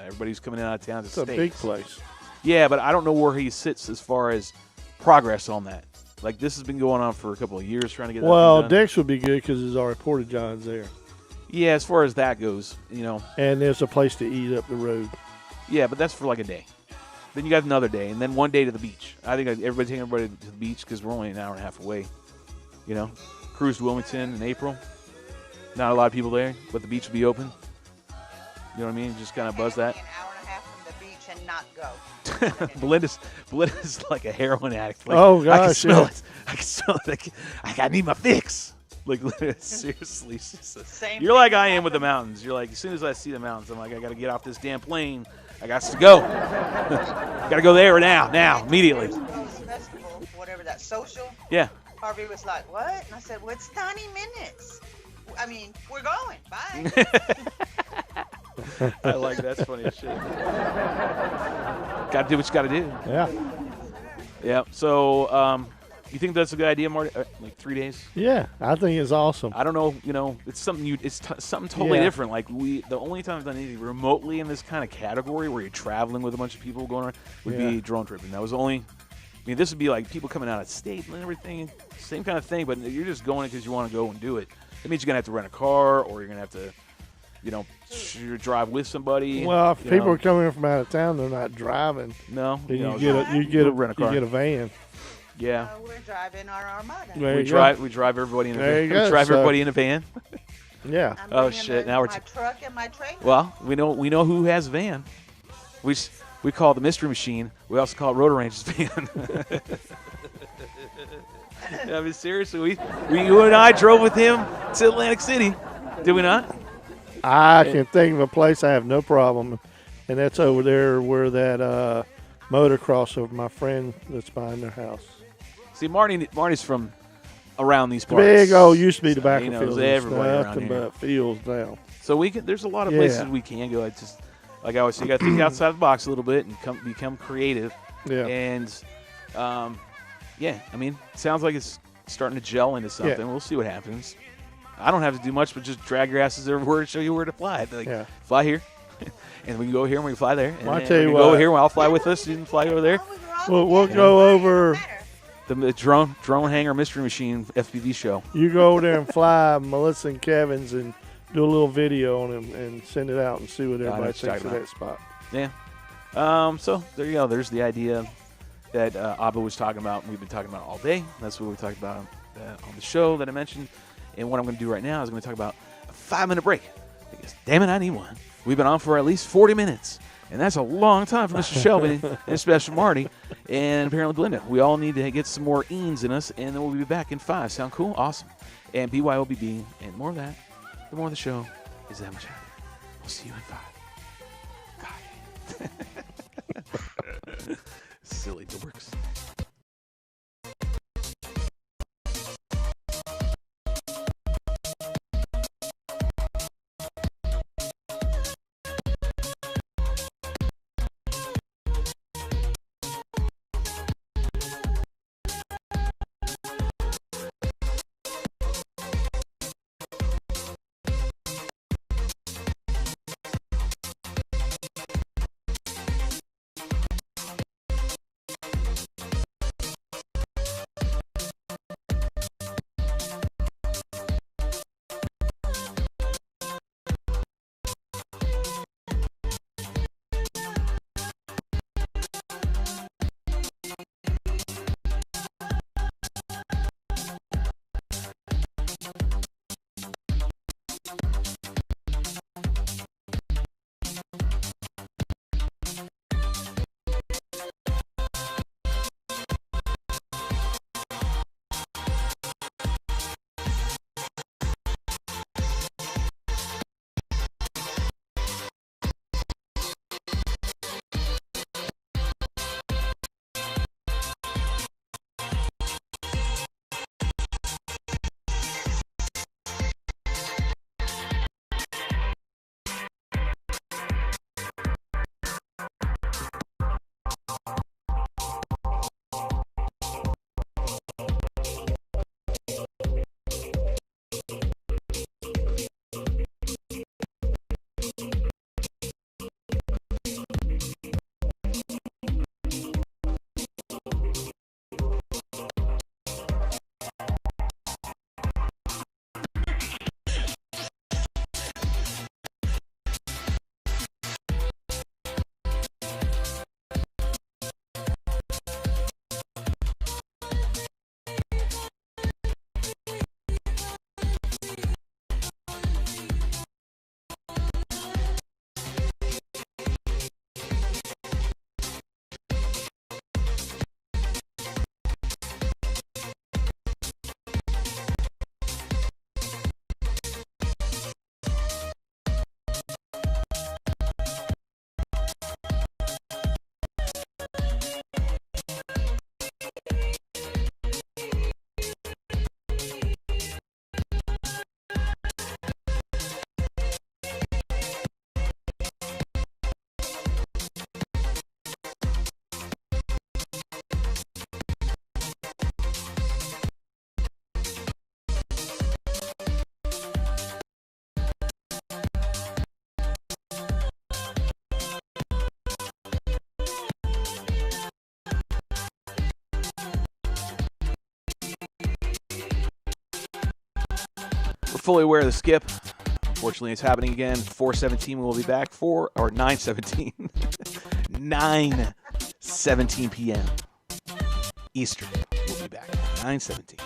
Everybody's coming in out of town to It's stay. a big place. Yeah, but I don't know where he sits as far as progress on that. Like this has been going on for a couple of years trying to get that Well, thing done. Dick's would be good because there's already Porta Johns there. Yeah, as far as that goes, And there's a place to eat up the road. Yeah, but that's for like a day. Then you got another day, and then one day to the beach. I think everybody's taking everybody to the beach because we're only an hour and a half away. Cruise to Wilmington in April. Not a lot of people there, but the beach will be open. You know what I mean? Just kind of buzz that. An hour and a half from the beach and not go. Belinda's like a heroin addict. Like, Oh, gosh, I can smell yeah. it. I can smell it. I need my fix. Like seriously, you're like I am with the mountains. You're like, as soon as I see the mountains, I'm like, I got to get off this damn plane. I got to go. Got to go there now, immediately. Festival, whatever that social. Yeah. Harvey was like, "What?" And I said, "Well, it's 90 minutes. I mean, we're going. Bye." I like that's funny as shit. Got to do what you got to do. Yeah. Yeah. So, you think that's a good idea, Marty? Like 3 days? Yeah, I think it's awesome. I don't know. It's something something totally Yeah. different. Like the only time I've done anything remotely in this kind of category where you're traveling with a bunch of people going around would be drone tripping. That was only. I mean, this would be like people coming out of state and everything, same kind of thing. But you're just going because you want to go and do it. That means you're gonna have to rent a car, or you're gonna have to, drive with somebody. Well, if people are coming in from out of town, they're not driving. No, Then you you get a van. Yeah. We're driving our Armada. There We you drive go. everybody in a There van. you go, We drive so- everybody in a van. Yeah. I'm Oh, bringing shit, now we're my truck and my trailer. Well, we know who has a van. We call it the Mystery Machine. We also call it Rotor Range's van. I mean, seriously, you and I drove with him to Atlantic City, did we not? I can think of a place I have no problem, and that's over there where that motocross of my friend that's behind their house. See, Marty's from around these parts. Big old used to be So tobacco he knows fields and everybody around nothing here. but fields now. So there's a lot of Yeah. places we can go. It's just like I always say, you got to think outside the box a little bit and become creative. Yeah. And I mean, it sounds like it's starting to gel into something. Yeah. We'll see what happens. I don't have to do much but just drag your asses everywhere and show you where to fly. Like, fly here, and we can go here and we can fly there. And Well, I then tell you we can go what. here and I'll fly with us. You can fly over there. We'll go over. The drone hangar mystery machine FPV show. You go over there and fly Melissa and Kevin's and do a little video on him and send it out and see what I know everybody what you're thinks of talking that spot. Yeah. So there you go. There's the idea that Abba was talking about. And we've been talking about all day. That's what we talked about on the show that I mentioned. And what I'm going to do right now is I'm going to talk about a 5-minute break. Because, damn it, I need one. We've been on for at least 40 minutes. And that's a long time for Mr. Shelby and especially Marty and apparently Belinda. We all need to get some more eens in us, and then we'll be back in 5. Sound cool? Awesome. And BYOB and more of that. The more of the show is that much happier. We'll see you in 5. God. Silly dorks. Fully aware of the skip. Unfortunately, it's happening again. 4:17 we'll be back. 9:17. 9:17 p.m. Eastern. We'll be back. 9:17.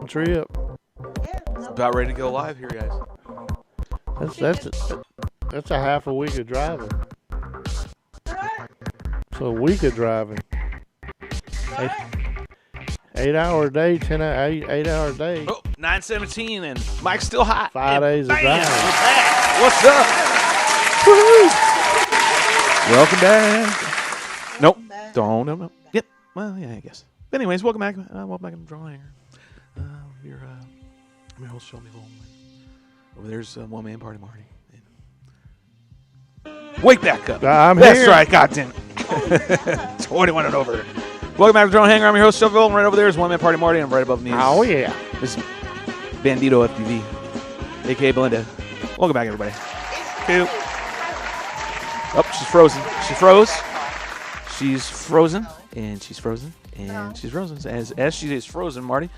trip. Yeah. No. About ready to go live here, guys. That's a half a week of driving. Right. So a week of driving. Right. 8 hour day, 8 hour day. Oh, 9:17, and Mike's still hot. 5 days of Bam! driving. What's up? Woo-hoo! Welcome back. Nope. No. Yep. Well, yeah, I guess. Anyways, welcome back. Welcome back to the Drawing Hangar. I'm your host, Shelby Holman. Over there's One Man Party Marty. Wake back up. I'm That's here. right, goddamn it. 21 and over. Welcome back to the Drawing Hangar. I'm your host, Shelby Holman. Right over there is One Man Party Marty, and right above me is Oh, yeah. this is Bandito FPV, a.k.a. Belinda. Welcome back, everybody. Cool. Oh, she's frozen. She froze. She's frozen, and she's frozen, and she's frozen. As she is frozen, Marty,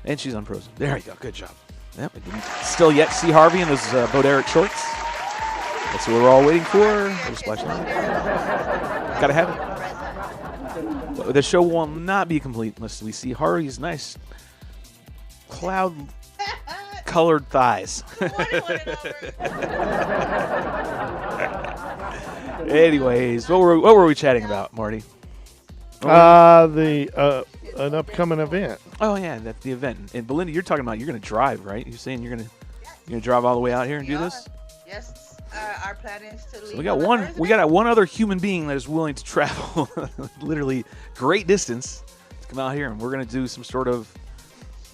and she's unfrozen. There you go. Good job. Yep, we didn't still yet see Harvey in those Bo Derek shorts. That's what we're all waiting for. Little splash line. Gotta have it. The show will not be complete unless we see Harvey's nice cloud-colored thighs. Anyways, what were we chatting about, Marty? An upcoming event. Oh yeah, that's the event. And Belinda, you're talking about you're going to drive, right? You're saying you're going to drive all the way out here and do this? Yes. Our plan is to leave. So we got one other human being that is willing to travel literally great distance to come out here, and we're going to do some sort of,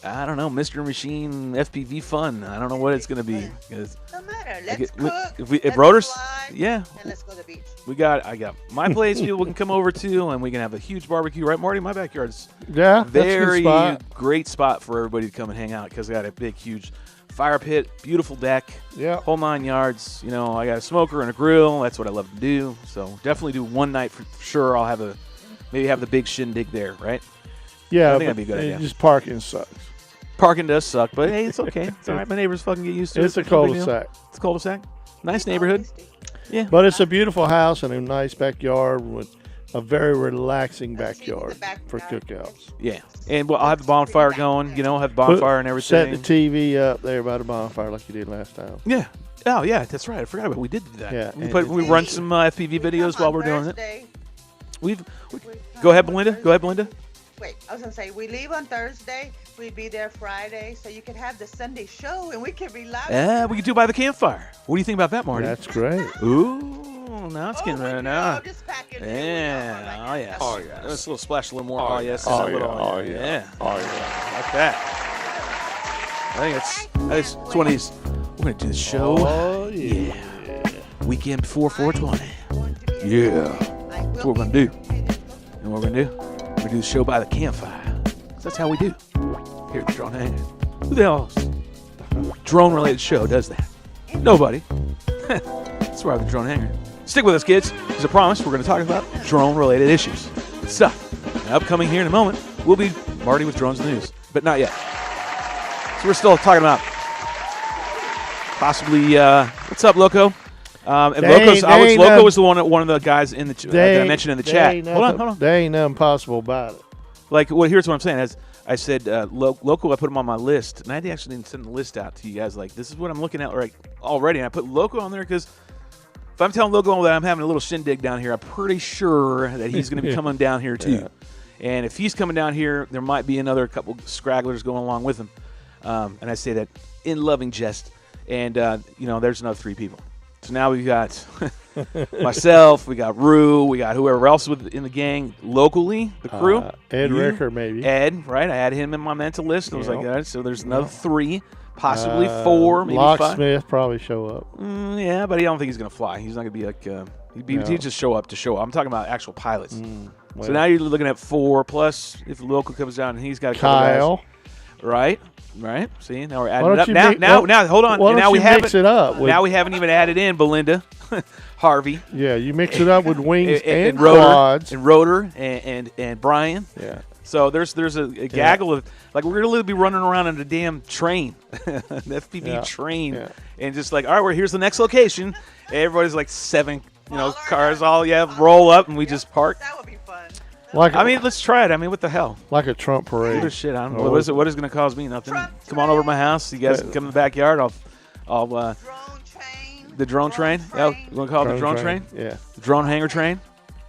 I don't know, Mr. Machine FPV fun. I don't know what it's going to be. No matter. Let's cook. If rotors, fly, yeah. And let's go to the beach. I got my place people can come over to, and we can have a huge barbecue, right, Marty? My backyard's Yeah, very that's a good spot. great spot for everybody to come and hang out because I got a big, huge fire pit, beautiful deck, Yeah. whole 9 yards. You know, I got a smoker and a grill. That's what I love to do. So definitely do one night for sure. I'll have the big shindig there, right? Yeah, I think but that'd be a good idea. just parking sucks. Parking does suck, but hey, it's okay. It's all right. My neighbors fucking get used to it. It's a no big deal. cul-de-sac. It's a cul-de-sac. Nice neighborhood. Yeah. But it's a beautiful house and a nice backyard with a very relaxing backyard for cookouts. Yeah. And well, I'll have the bonfire going, you know, have the bonfire and everything. Set the TV up there by the bonfire like you did last time. Yeah. Oh, yeah, that's right. I forgot about it. We did do that. Yeah, We run some FPV videos while we're doing it. Thursday. Go ahead, Belinda. Wait, I was going to say, we leave on Thursday. We'll be there Friday, so you can have the Sunday show, and we can be live. Yeah, we could do by the campfire. What do you think about that, Marty? That's great. Ooh, now it's getting right now. Just packing. Yeah, oh yes. Oh, yes. Let's a little splash, a little more. Oh, yes. Oh, and a yeah. little, Oh, yeah. Yeah. Oh, yeah. Like that. I think it's one of these. We're gonna do the show. Oh, yeah. Weekend before 420. Yeah. That's what we're gonna do. And what we're gonna do? We're gonna do the show by the campfire. 'Cause that's how we do here at the Drone Hangar. Who the hell else? Drone-related show does that? Nobody. That's why the Drone Hangar. Stick with us, kids. As I promised, we're going to talk about drone-related issues. Good stuff. And upcoming here in a moment will be Marty with Drones News, but not yet. So we're still talking about possibly. What's up, Loco? And Loco was the one of the guys in the that I mentioned in the chat. Hold on. There ain't nothing possible about it. Like, well, here's what I'm saying. As I said, Loco, I put him on my list, and I actually didn't send the list out to you guys. Like, this is what I'm looking at right already, and I put Loco on there because if I'm telling Loco that I'm having a little shindig down here, I'm pretty sure that he's going to be coming down here too. Yeah. And if he's coming down here, there might be another couple scragglers going along with him. And I say that in loving jest. And there's another 3 people. So now we've got myself, we got Rue, we got whoever else in the gang locally, the crew. Ed Ricker, maybe. Ed, right? I had him in my mental list. I was like, all right, so there's another 3, possibly 4, maybe 5. Locksmith probably show up. Yeah, but I don't think he's going to fly. He's not going to be like he'd just show up to show up. I'm talking about actual pilots. So now you're looking at 4 plus if the local comes down and he's got a couple guys. Right. See, now we're adding it up. Now, hold on. And now we mix it up. Now we haven't even added in Belinda, Harvey. Yeah, you mix it up with wings and Rotor, quads. and Rotor and Brian. Yeah. So there's a gaggle of, like, we're going to be running around in a damn train, an FPV train, and just like, all right, here's the next location. Everybody's like 7, cars all roll up, and we just park. That would be fun. I mean, let's try it. I mean, what the hell? Like a Trump parade. What is shit? I don't know. What is going to cause me? Nothing. Come on over to my house. You guys can come in the backyard. I'll Drone train. the drone train. Yeah, you want to call it the drone train? Yeah. The drone hanger train.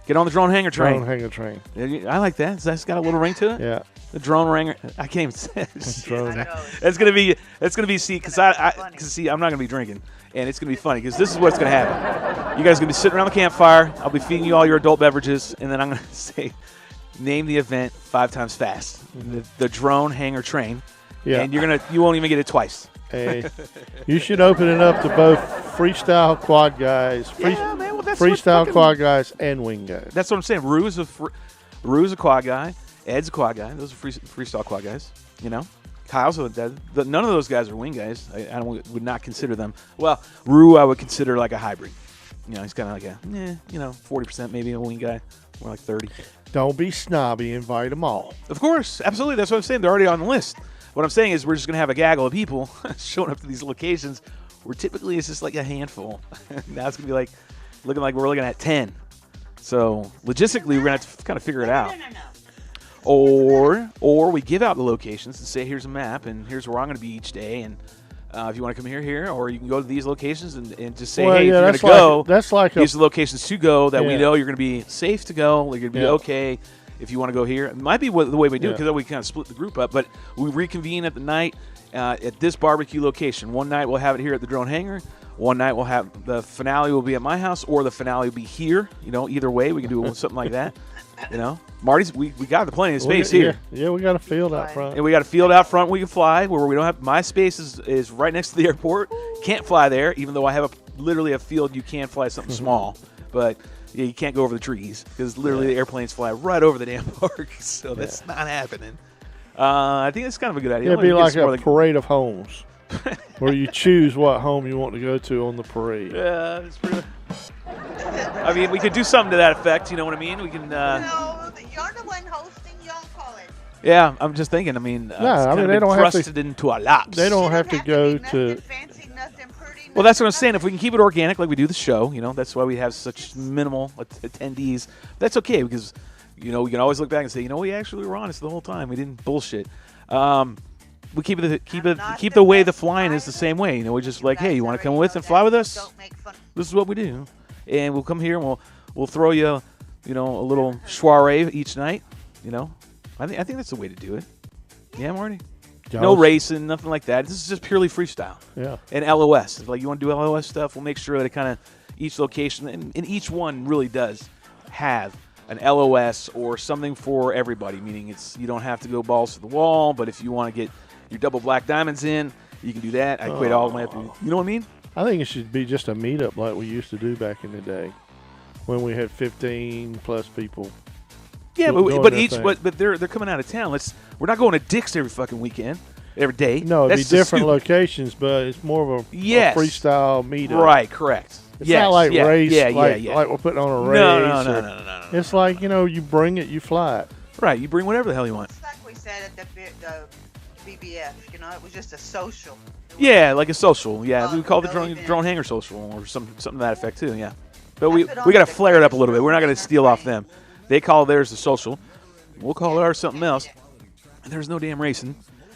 Get on the drone hanger train. Drone hanger train. Yeah, I like that. That's got a little ring to it. Yeah. The drone hanger. I can't even say it. Drone. That's gonna be. See, because I'm not gonna be drinking, and it's gonna be funny because this is what's gonna happen. You guys are gonna be sitting around the campfire. I'll be feeding you all your adult beverages, and then I'm gonna say, name the event 5 times fast. The drone hanger train. Yeah. And you won't even get it twice. Hey, you should open it up to both freestyle quad guys, freestyle quad guys, and wing guys. That's what I'm saying. Rue's a quad guy. Ed's a quad guy. Those are freestyle quad guys. You know, Kyle's none of those guys are wing guys. I would not consider them. Well, Rue I would consider like a hybrid. You know, he's kind of like 40% maybe a wing guy, more like 30. Don't be snobby. Invite them all. Of course, absolutely. That's what I'm saying. They're already on the list. What I'm saying is we're just going to have a gaggle of people showing up to these locations where typically it's just like a handful. Now it's going to be like looking like we're looking at 10. So logistically, we're going to have to kind of figure it out. Or we give out the locations and say, here's a map and here's where I'm going to be each day. And if you want to come here, or you can go to these locations and just say, hey, if you're going to go, that's like these are the locations to go that we know you're going to be safe to go. You're going to be okay. If you want to go here, it might be the way we do it because we kind of split the group up. But we reconvene at the night at this barbecue location. One night we'll have it here at the drone hangar. One night we'll have the finale will be at my house, or the finale will be here. You know, either way we can do something like that. You know, Marty's we got plenty of space here. Yeah, we got a field out front. And we got a field out front we can fly where we don't have. My space is right next to the airport. Can't fly there, even though I have literally a field you can fly something small, but. Yeah, you can't go over the trees because literally the airplanes fly right over the damn park. So that's not happening. I think it's kind of a good idea. It'd be like a parade of homes where you choose what home you want to go to on the parade. Yeah, it's pretty. I mean, we could do something to that effect. You know what I mean? We can. No, you're the one hosting. Y'all call it. Yeah, I'm just thinking. I mean, no, I mean they don't have to into our laps. They don't have to go to. Fancy, nothing pretty, well, that's what I'm saying. If we can keep it organic like we do the show, you know, that's why we have such minimal attendees. That's okay because, you know, we can always look back and say, you know, we actually were honest the whole time. We didn't bullshit. We keep the way the flying is the same way. You know, we're just like, hey, you want to come with and fly with us? This is what we do, and we'll come here and we'll throw you, you know, a little soiree each night. You know, I think that's the way to do it. Yeah, Marty. No racing, nothing like that. This is just purely freestyle. Yeah. And LOS. If, like, you want to do LOS stuff, we'll make sure that it kind of each location and each one really does have an LOS or something for everybody. Meaning you don't have to go balls to the wall, but if you want to get your double black diamonds in, you can do that. I equate all the way up. You know what I mean? I think it should be just a meetup like we used to do back in the day when we had 15 plus people. Yeah, but they're coming out of town. We're not going to Dick's every fucking weekend, every day. No, it'd be different locations, but it's more of a freestyle meetup. Right, correct. It's not like race, like we're putting on a race. No. It's like, you know, you bring it, you fly it. Right, you bring whatever the hell you want. It's like we said at the BBF, you know, it was just a social. Yeah, like a social. Yeah, we call it the drone hanger social or something to that effect too. Yeah, but we got to flare it up a little bit. We're not going to steal off them. They call theirs the social. We'll call ours something else. And there's no damn racing.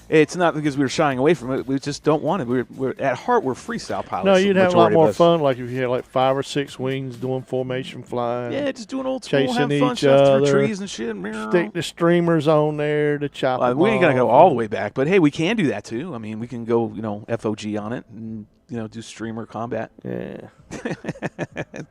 It's not because we were shying away from it. We just don't want it. We're at heart, we're freestyle pilots. No, you'd have a lot more fun like if you had like 5 or 6 wings doing formation flying. Yeah, just doing old school, chasing have fun, each other, through trees and shit. Stick the streamers on there to chop them we ain't off. gonna go all the way back, but hey, we can do that too. I mean, we can go, you know, FOG on it and, you know, do streamer combat. Yeah.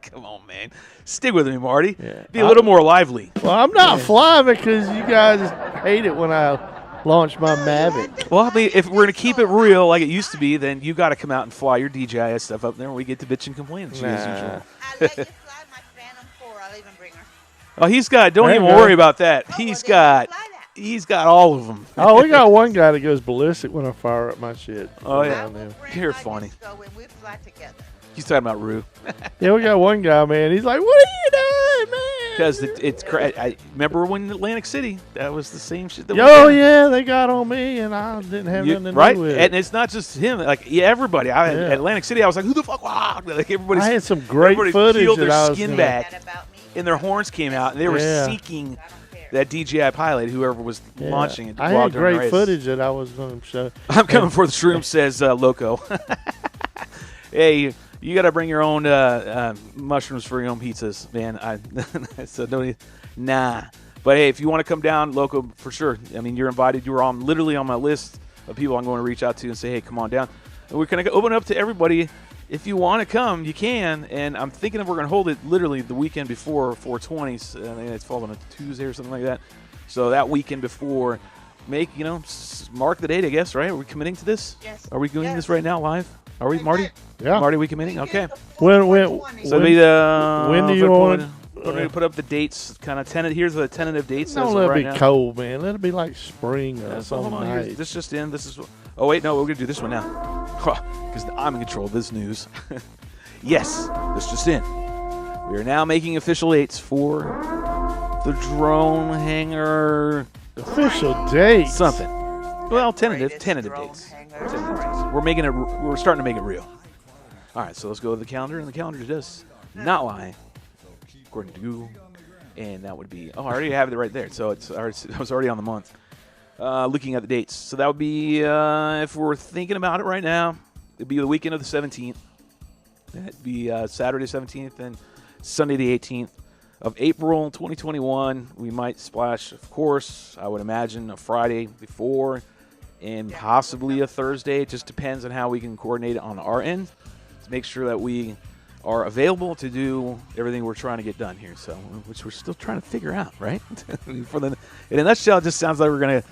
Come on, man. Stick with me, Marty. Yeah. Be a little more lively. Well, I'm not flying because you guys hate it when I launch my Mavic. Well, I mean, if we're going to keep it real like it used to be, then you got to come out and fly your DJI stuff up there and we get to bitch and complain as usual. I'll let you fly my Phantom 4. I'll even bring her. Oh, he's got, don't even worry about that. He's got all of them. Oh, we got one guy that goes ballistic when I fire up my shit. Oh, yeah. You're funny. We fly together. He's talking about Rue. Yeah, we got one guy, man. He's like, what are you doing, man? Because it's I remember when in Atlantic City, that was the same shit. Yeah, they got on me, and I didn't have nothing to do with it. And it's not just him. Like, everybody. At Atlantic City, I was like, who the fuck? Wow. Like, everybody. I had some great footage peeled that their I was skin back, and their horns came out, and they were seeking that DJI pilot, whoever was launching it. I had great footage that I was going to show. I'm coming for the shroom, says Loco. Hey, you got to bring your own mushrooms for your own pizzas, man. So don't. Nah. But hey, if you want to come down, Loco, for sure. I mean, you're invited. You were literally on my list of people I'm going to reach out to and say, hey, come on down. And we're going to open up to everybody. If you want to come, you can. And I'm thinking we're going to hold it literally the weekend before 420. I think it's falling on a Tuesday or something like that. So that weekend before, mark the date, I guess, right? Are we committing to this? Yes. Are we doing this right now live? Are we, Marty? Yeah. Marty, we committing? Okay. When So maybe when do you want to put up the dates? Kind of tentative. Here's the tentative dates. No, let it be cold, man. Let it be like spring or something. Hold on. This just in. This is. Oh wait, no, we're gonna do this one now, because I'm in control of this news. Yes, this just in. We are now making official dates for the drone hangar. Official dates. Something. Well, tentative dates. Tentative dates. We're starting to make it real. All right, so let's go to the calendar, and the calendar does not lie, according to Google, and that would be. Oh, I already have it right there. So I was already on the month. Looking at the dates, so that would be if we're thinking about it right now, it'd be the weekend of the 17th. That'd be Saturday 17th and Sunday the 18th of April 2021. We might splash, of course. I would imagine a Friday before, and possibly a Thursday. It just depends on how we can coordinate it on our end to make sure that we are available to do everything we're trying to get done here. So, which we're still trying to figure out, right? In a nutshell, it just sounds like we're gonna.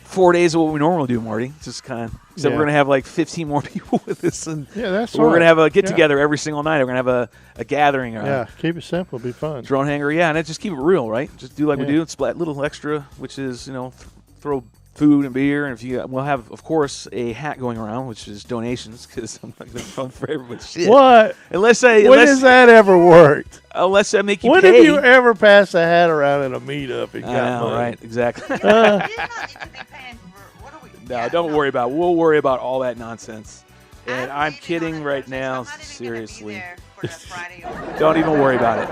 4 days of what we normally do, Marty. Just kind of, except we're going to have like 15 more people with us. And we're going to have a get-together every single night. We're going to have a gathering. Keep it simple. Be fun. Drone hangar, and just keep it real, right? Just do like we do. It's a little extra, which is, throw food and beer. And we'll have, of course, a hat going around, which is donations, because I'm not going to fund for everybody's shit. What? When has that ever worked? Unless I make you when pay. When have you ever passed a hat around at a meetup and got money? Right, exactly. No, don't worry about it. We'll worry about all that nonsense. And I'm kidding right now, seriously. Don't even worry about it.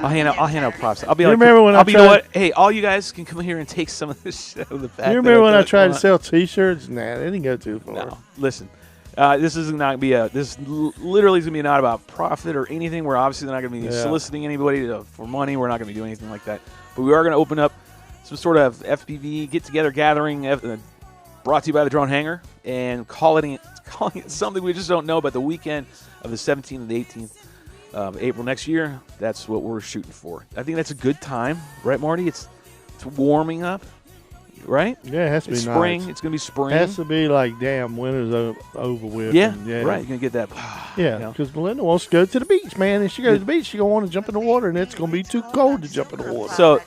I'll hand out props. I'll be like, you know what? Hey, all you guys can come here and take some of this shit out of the back. You remember when I tried to sell T-shirts? Nah, they didn't go too far. No, listen. This is not gonna be this literally is gonna be not about profit or anything. We're obviously not gonna be soliciting anybody for money. We're not gonna be doing anything like that. But we are gonna open up some sort of FPV get-together gathering brought to you by the Drone Hangar, and calling it something we just don't know. But the weekend of the 17th and the 18th of April next year, that's what we're shooting for. I think that's a good time, right, Marty? It's warming up. Right? Yeah, it has to be spring. Nice. It's going to be spring. It has to be like, damn, winter's over with. Yeah, right. You're going to get that. Yeah, because Melinda wants to go to the beach, man. And she goes to the beach, she's going to want to jump in the water, and it's going to be too cold to jump in the water. So,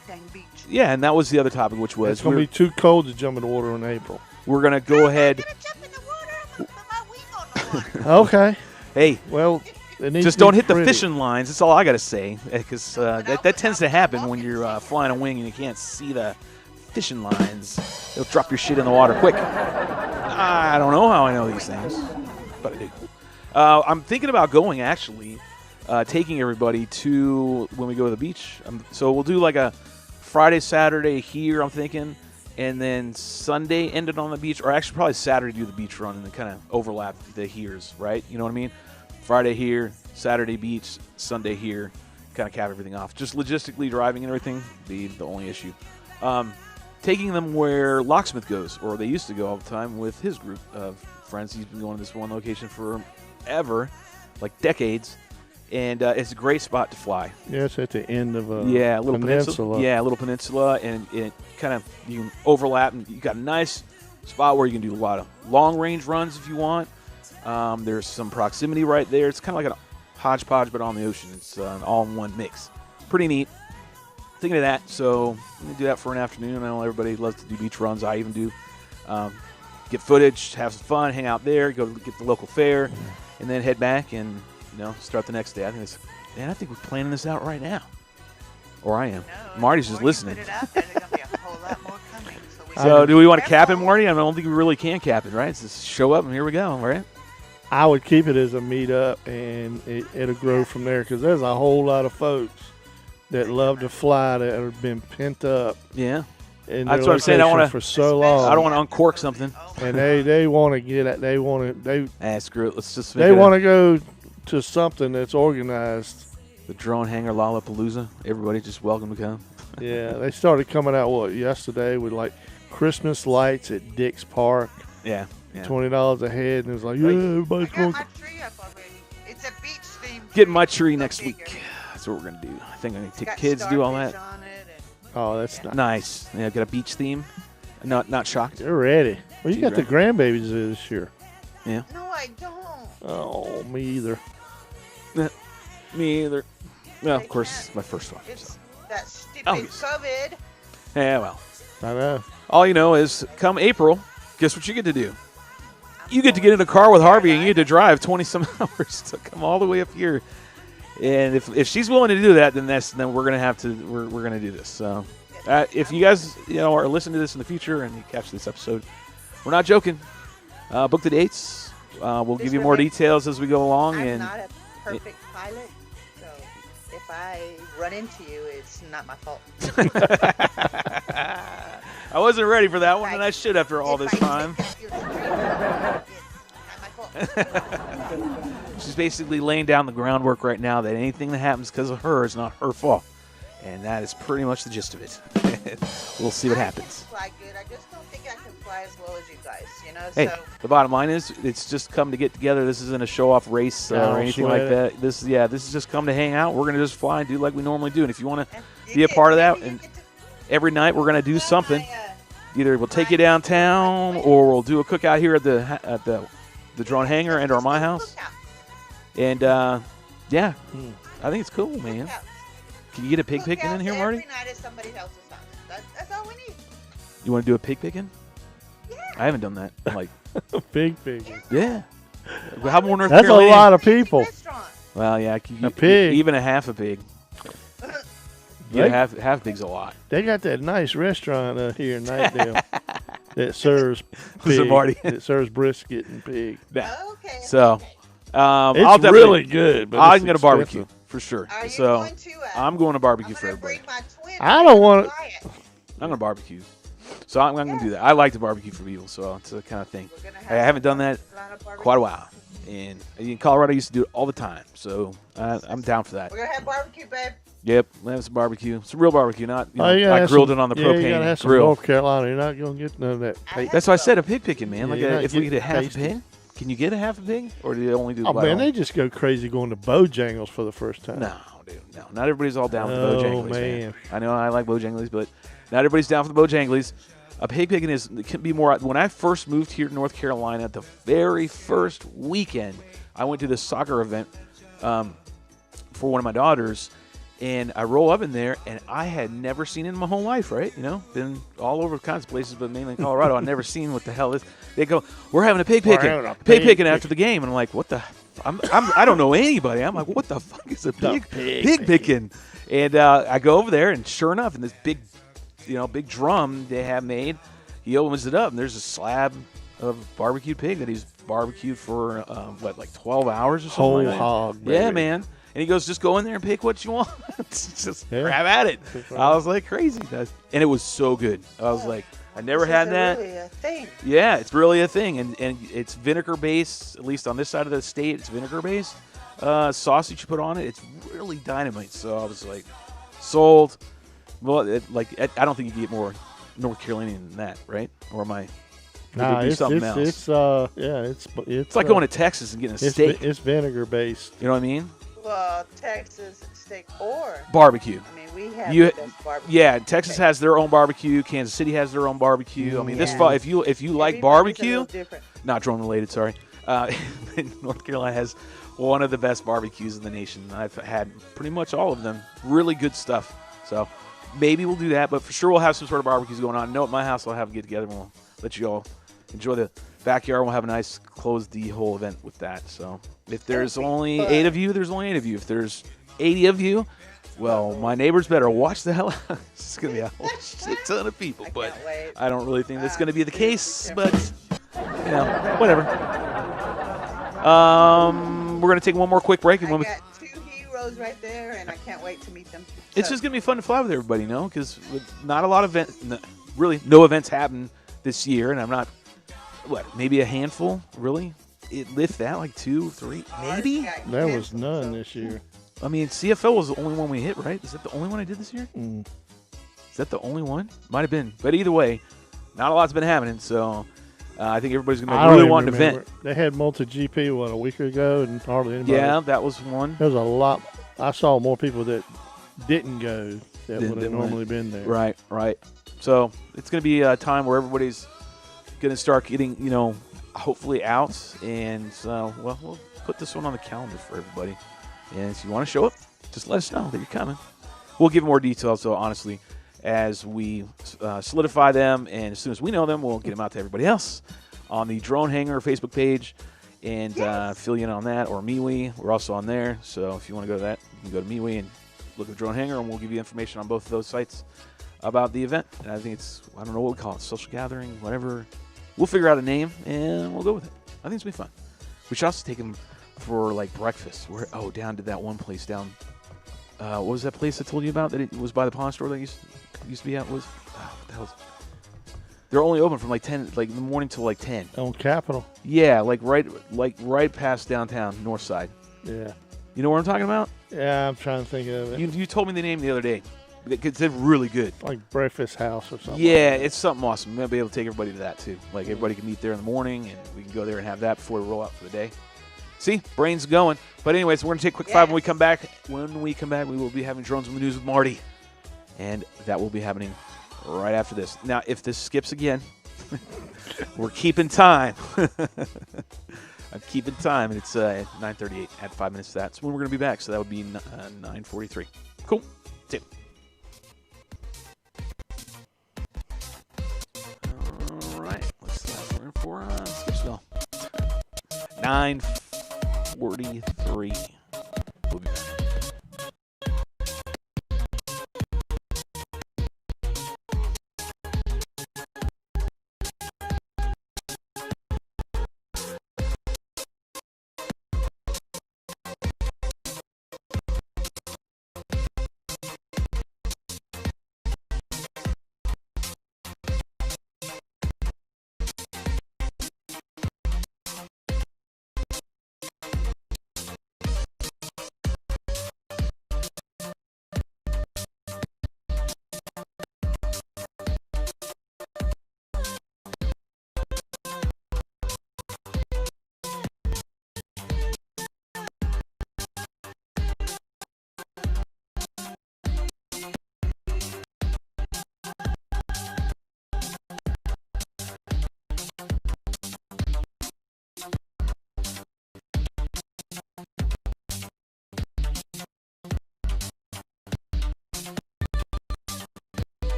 yeah, and that was the other topic, which was... It's going to be too cold to jump in the water in April. We're going to go ahead... Okay. Hey. Well... Just don't hit the fishing lines. That's all I got to say, because that tends to happen when you're flying a wing and you can't see the fishing lines. They'll drop your shit in the water quick. I don't know how I know these things, but I do. I'm thinking about going, actually, taking everybody to when we go to the beach. So we'll do like a Friday, Saturday here, I'm thinking, and then Sunday end it on the beach, or actually probably Saturday do the beach run and then kind of overlap the heres, right? You know what I mean? Friday here, Saturday beach, Sunday here, kind of cap everything off. Just logistically driving and everything be the only issue. Taking them where Locksmith goes, or they used to go all the time with his group of friends. He's been going to this one location forever, like decades, and it's a great spot to fly. Yeah, it's at the end of a little peninsula. Yeah, a little peninsula, and it kind of, you can overlap, and you got a nice spot where you can do a lot of long-range runs if you want. There's some proximity right there. It's kind of like a hodgepodge, but on the ocean. It's an all-in-one mix. Pretty neat. Thinking of that, so I'm going to do that for an afternoon. I know everybody loves to do beach runs. I even do. Get footage, have some fun, hang out there, go get the local fair, and then head back and start the next day. I think we're planning this out right now. Or I am. No, Marty's just listening. So do we want to cap it, Marty? I don't think we really can cap it, right? It's just show up and here we go, right? I would keep it as a meetup, and it'll grow from there, because there's a whole lot of folks that love to fly that have been pent up. Yeah. In That's their what I'm saying. I location want to for so long. I don't want to uncork something. And they want to get it. They want to. Screw it. Let's just. They want to go to something that's organized. The drone hangar Lollapalooza. Everybody just welcome to come. Yeah, they started coming out yesterday with like Christmas lights at Dick's Park. Yeah. $20 a head, and it was like, yeah, everybody's I going. got my tree up already. It's a beach theme. Getting my tree next week. That's what we're gonna do. I think I'm gonna take kids, do all that. Oh, that's Nice. Yeah, got a beach theme. Not shocked. They're ready. Well, you She's got the ready. grandbabies this year. Yeah. No, I don't. Oh, me either. Me either. Well, of They course, can't. it's my first one. It's So. that stupid Oh, yes. COVID. Yeah, well. I know. All you know is come April, guess what you get to do? You get to get in a car with Harvey and you get to drive 20-some hours to come all the way up here. And if she's willing to do that, then we're gonna have to we're gonna do this. So if you guys are listening to this in the future and you catch this episode, we're not joking. Book the dates. We'll give you more details as we go along. I'm and not a perfect pilot, so if I run into you, it's not my fault. I wasn't ready for that one, and I should after all this time. She's basically laying down the groundwork right now that anything that happens because of her is not her fault. And that is pretty much the gist of it. We'll see what happens. I can fly good. I just don't think I can fly as well as you guys, Hey, so the bottom line is it's just come to get together. This isn't a show-off race or anything like that. This is just come to hang out. We're going to just fly and do like we normally do. And if you want to be a part of that, and every night we're going to do something. Either we'll take you downtown or we'll do a cookout here at the drone hangar and or my house. And, yeah, I think it's cool, man. Can you get a pig picking in here, Marty? Every night at somebody else's house. That's all we need. You want to do a pig picking? Yeah. I haven't done that. I'm like, Big pig. yeah. How more North That's Carolina? a lot of people. Restaurant. Well, yeah. A pig. Even a half a pig. Yeah, half pig's a lot. They got that nice restaurant here in Nightdale that serves Listen, pig. Marty. It serves brisket and pig. Yeah. Okay. So, It's I'll definitely, really good. But I'm it's going to expensive. barbecue for sure. Are you So going to? I'm going to barbecue I'm for gonna everybody. bring my twin. I don't want to. I'm going to barbecue. So I'm going to do that. I like to barbecue for people, so it's a kind of thing. I haven't done that quite a while. And in Colorado, I used to do it all the time. So I'm down for that. We're gonna have barbecue, babe. Yep, we'll have some barbecue. Some real barbecue, not I grilled it on the You propane gotta have some grill. North Carolina. You're not gonna get none of that. That's why I said a pig picking, man. Yeah, Like you're not if we getting get a half a tasty. pig, can you get a half a pig, or do they only do? Oh the man, bottom? they just go crazy going to Bojangles for the first time. No, dude, no. Not everybody's all down with the Oh, Bojangles, man. I know I like Bojangles, but not everybody's down for the Bojangles. A pig picking it can be more. When I first moved here to North Carolina, the very first weekend, I went to this soccer event for one of my daughters, and I roll up in there, and I had never seen it in my whole life, right? Been all over kinds of places, but mainly in Colorado. I'd never seen what the hell is. They go, we're having a pig picking, having a pig pig picking after the game, and I'm like, what the? I don't know anybody. I'm like, what the fuck is a pig picking? And I go over there, and sure enough, in this big drum they have made, he opens it up, and there's a slab of barbecued pig that he's barbecued for like 12 hours or something. Whole like that. hog, baby. Yeah, man. And he goes, just go in there and pick what you want. Just Yeah. grab at it. I was like, crazy. And it was so good. I was like, I never had that. Really a thing. Yeah, it's really a thing. And it's vinegar based, at least on this side of the state, it's vinegar based. Sausage you put on it, it's really dynamite. So I was like, sold. Well, I don't think you can get more North Carolinian than that, right? Or am I? Nah, do it's something else. it's like going to Texas and getting a steak. It's vinegar based. You know what I mean? Well, Texas steak or barbecue. I mean, we have You- the best barbecue. Yeah, Texas has their own barbecue. Kansas City has their own barbecue. I mean, this Yeah. fall, if you like Everybody's a barbecue, little different. not drone related, sorry. North Carolina has one of the best barbecues in the nation. I've had pretty much all of them. Really good stuff. So maybe we'll do that, but for sure we'll have some sort of barbecues going on. No, at my house I'll have a get together and we'll let you all enjoy the backyard. We'll have a nice closed the whole event with that. So if there's only 8 of you, there's only 8 of you. If there's 80 of you, well, my neighbors better watch the hell out. It's going to be a whole shit ton of people, but can't wait. I don't really think that's going to be the case, but whatever. We're going to take one more quick break. And I when we, got 2 heroes CFOs right there, and I can't wait to meet them. It's So, just gonna be fun to fly with everybody, because not a lot of really no events happen this year, and I'm not maybe a handful really. If that, like 2, 3, maybe. yeah, There was cancel, none so- this year. I mean, CFL was the only one we hit, right? Is that the only one I did this year? Mm. Is that the only one? Might have been, but either way, not a lot's been happening. So I think everybody's gonna I don't really even want an remember. event. They had multi-GP, a week ago, and hardly anybody. Yeah, that was one. There was a lot. I saw more people that didn't go that would have Didn't normally been there. Right. So it's going to be a time where everybody's going to start getting, hopefully out. And, we'll put this one on the calendar for everybody. And if you want to show up, just let us know that you're coming. We'll give more details, though, honestly, as we solidify them. And as soon as we know them, we'll get them out to everybody else on the Drone Hangar Facebook page and fill you in on that. Or MeWe, we're also on there. So if you want to go to that, you can go to MeWe and look at Drone Hangar, and we'll give you information on both of those sites about the event. And I think I don't know what we call it, social gathering, whatever. We'll figure out a name, and we'll go with it. I think it's going to be fun. We should also take them for, breakfast. Down to that one place down. What was that place I told you about that it was by the pawn store that used to be at? What the hell? They're only open from 10, in the morning till 10. On Capitol. Yeah, right past downtown, north side. Yeah. You know what I'm talking about? Yeah, I'm trying to think of it. You told me the name the other day. It's really good. Like Breakfast House or something. Yeah, like it's something awesome. We're going to be able to take everybody to that, too. Everybody can meet there in the morning, and we can go there and have that before we roll out for the day. See? Brain's going. But anyways, we're going to take a quick 5 when we come back. When we come back, we will be having Drones in the News with Marty. And that will be happening right after this. Now, if this skips again, we're keeping time. I'm keeping time, and it's at 9:38. Add 5 minutes to that. So when we're going to be back, so that would be 9:43. Cool. See you. All right. What's that? We're in for Skipsville. 9:43. We'll be back.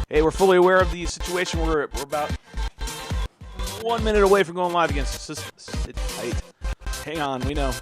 Hey, we're fully aware of the situation. We're about 1 minute away from going live again. So sit tight. Hang on, we know.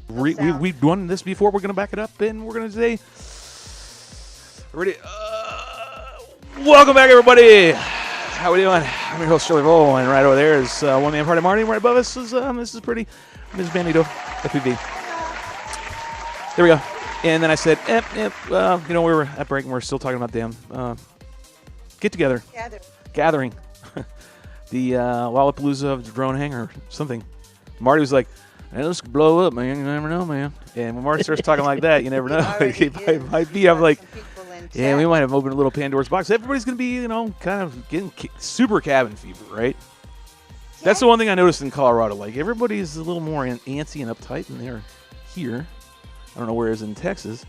We've done this before. We're going to back it up, and we're going to say, ready? Welcome back, everybody. How we doing? I'm your host, Shirley Vole, and right over there is One Man Party Marty. Right above us is this is pretty Ms. Bandito, FPV. There we go. And then I said, we were at break, and we're still talking about damn get together, gathering, the Lollapalooza of the drone hangar, or something. Marty was like, hey, let's blow up, man. You never know, man. And when Marty starts talking like that, you never know. It might be. I'm like, yeah, we might have opened a little Pandora's box. Everybody's going to be, kind of getting super cabin fever, right? Yeah. That's the one thing I noticed in Colorado. Like, everybody's a little more antsy and uptight than they're here. I don't know where it is in Texas.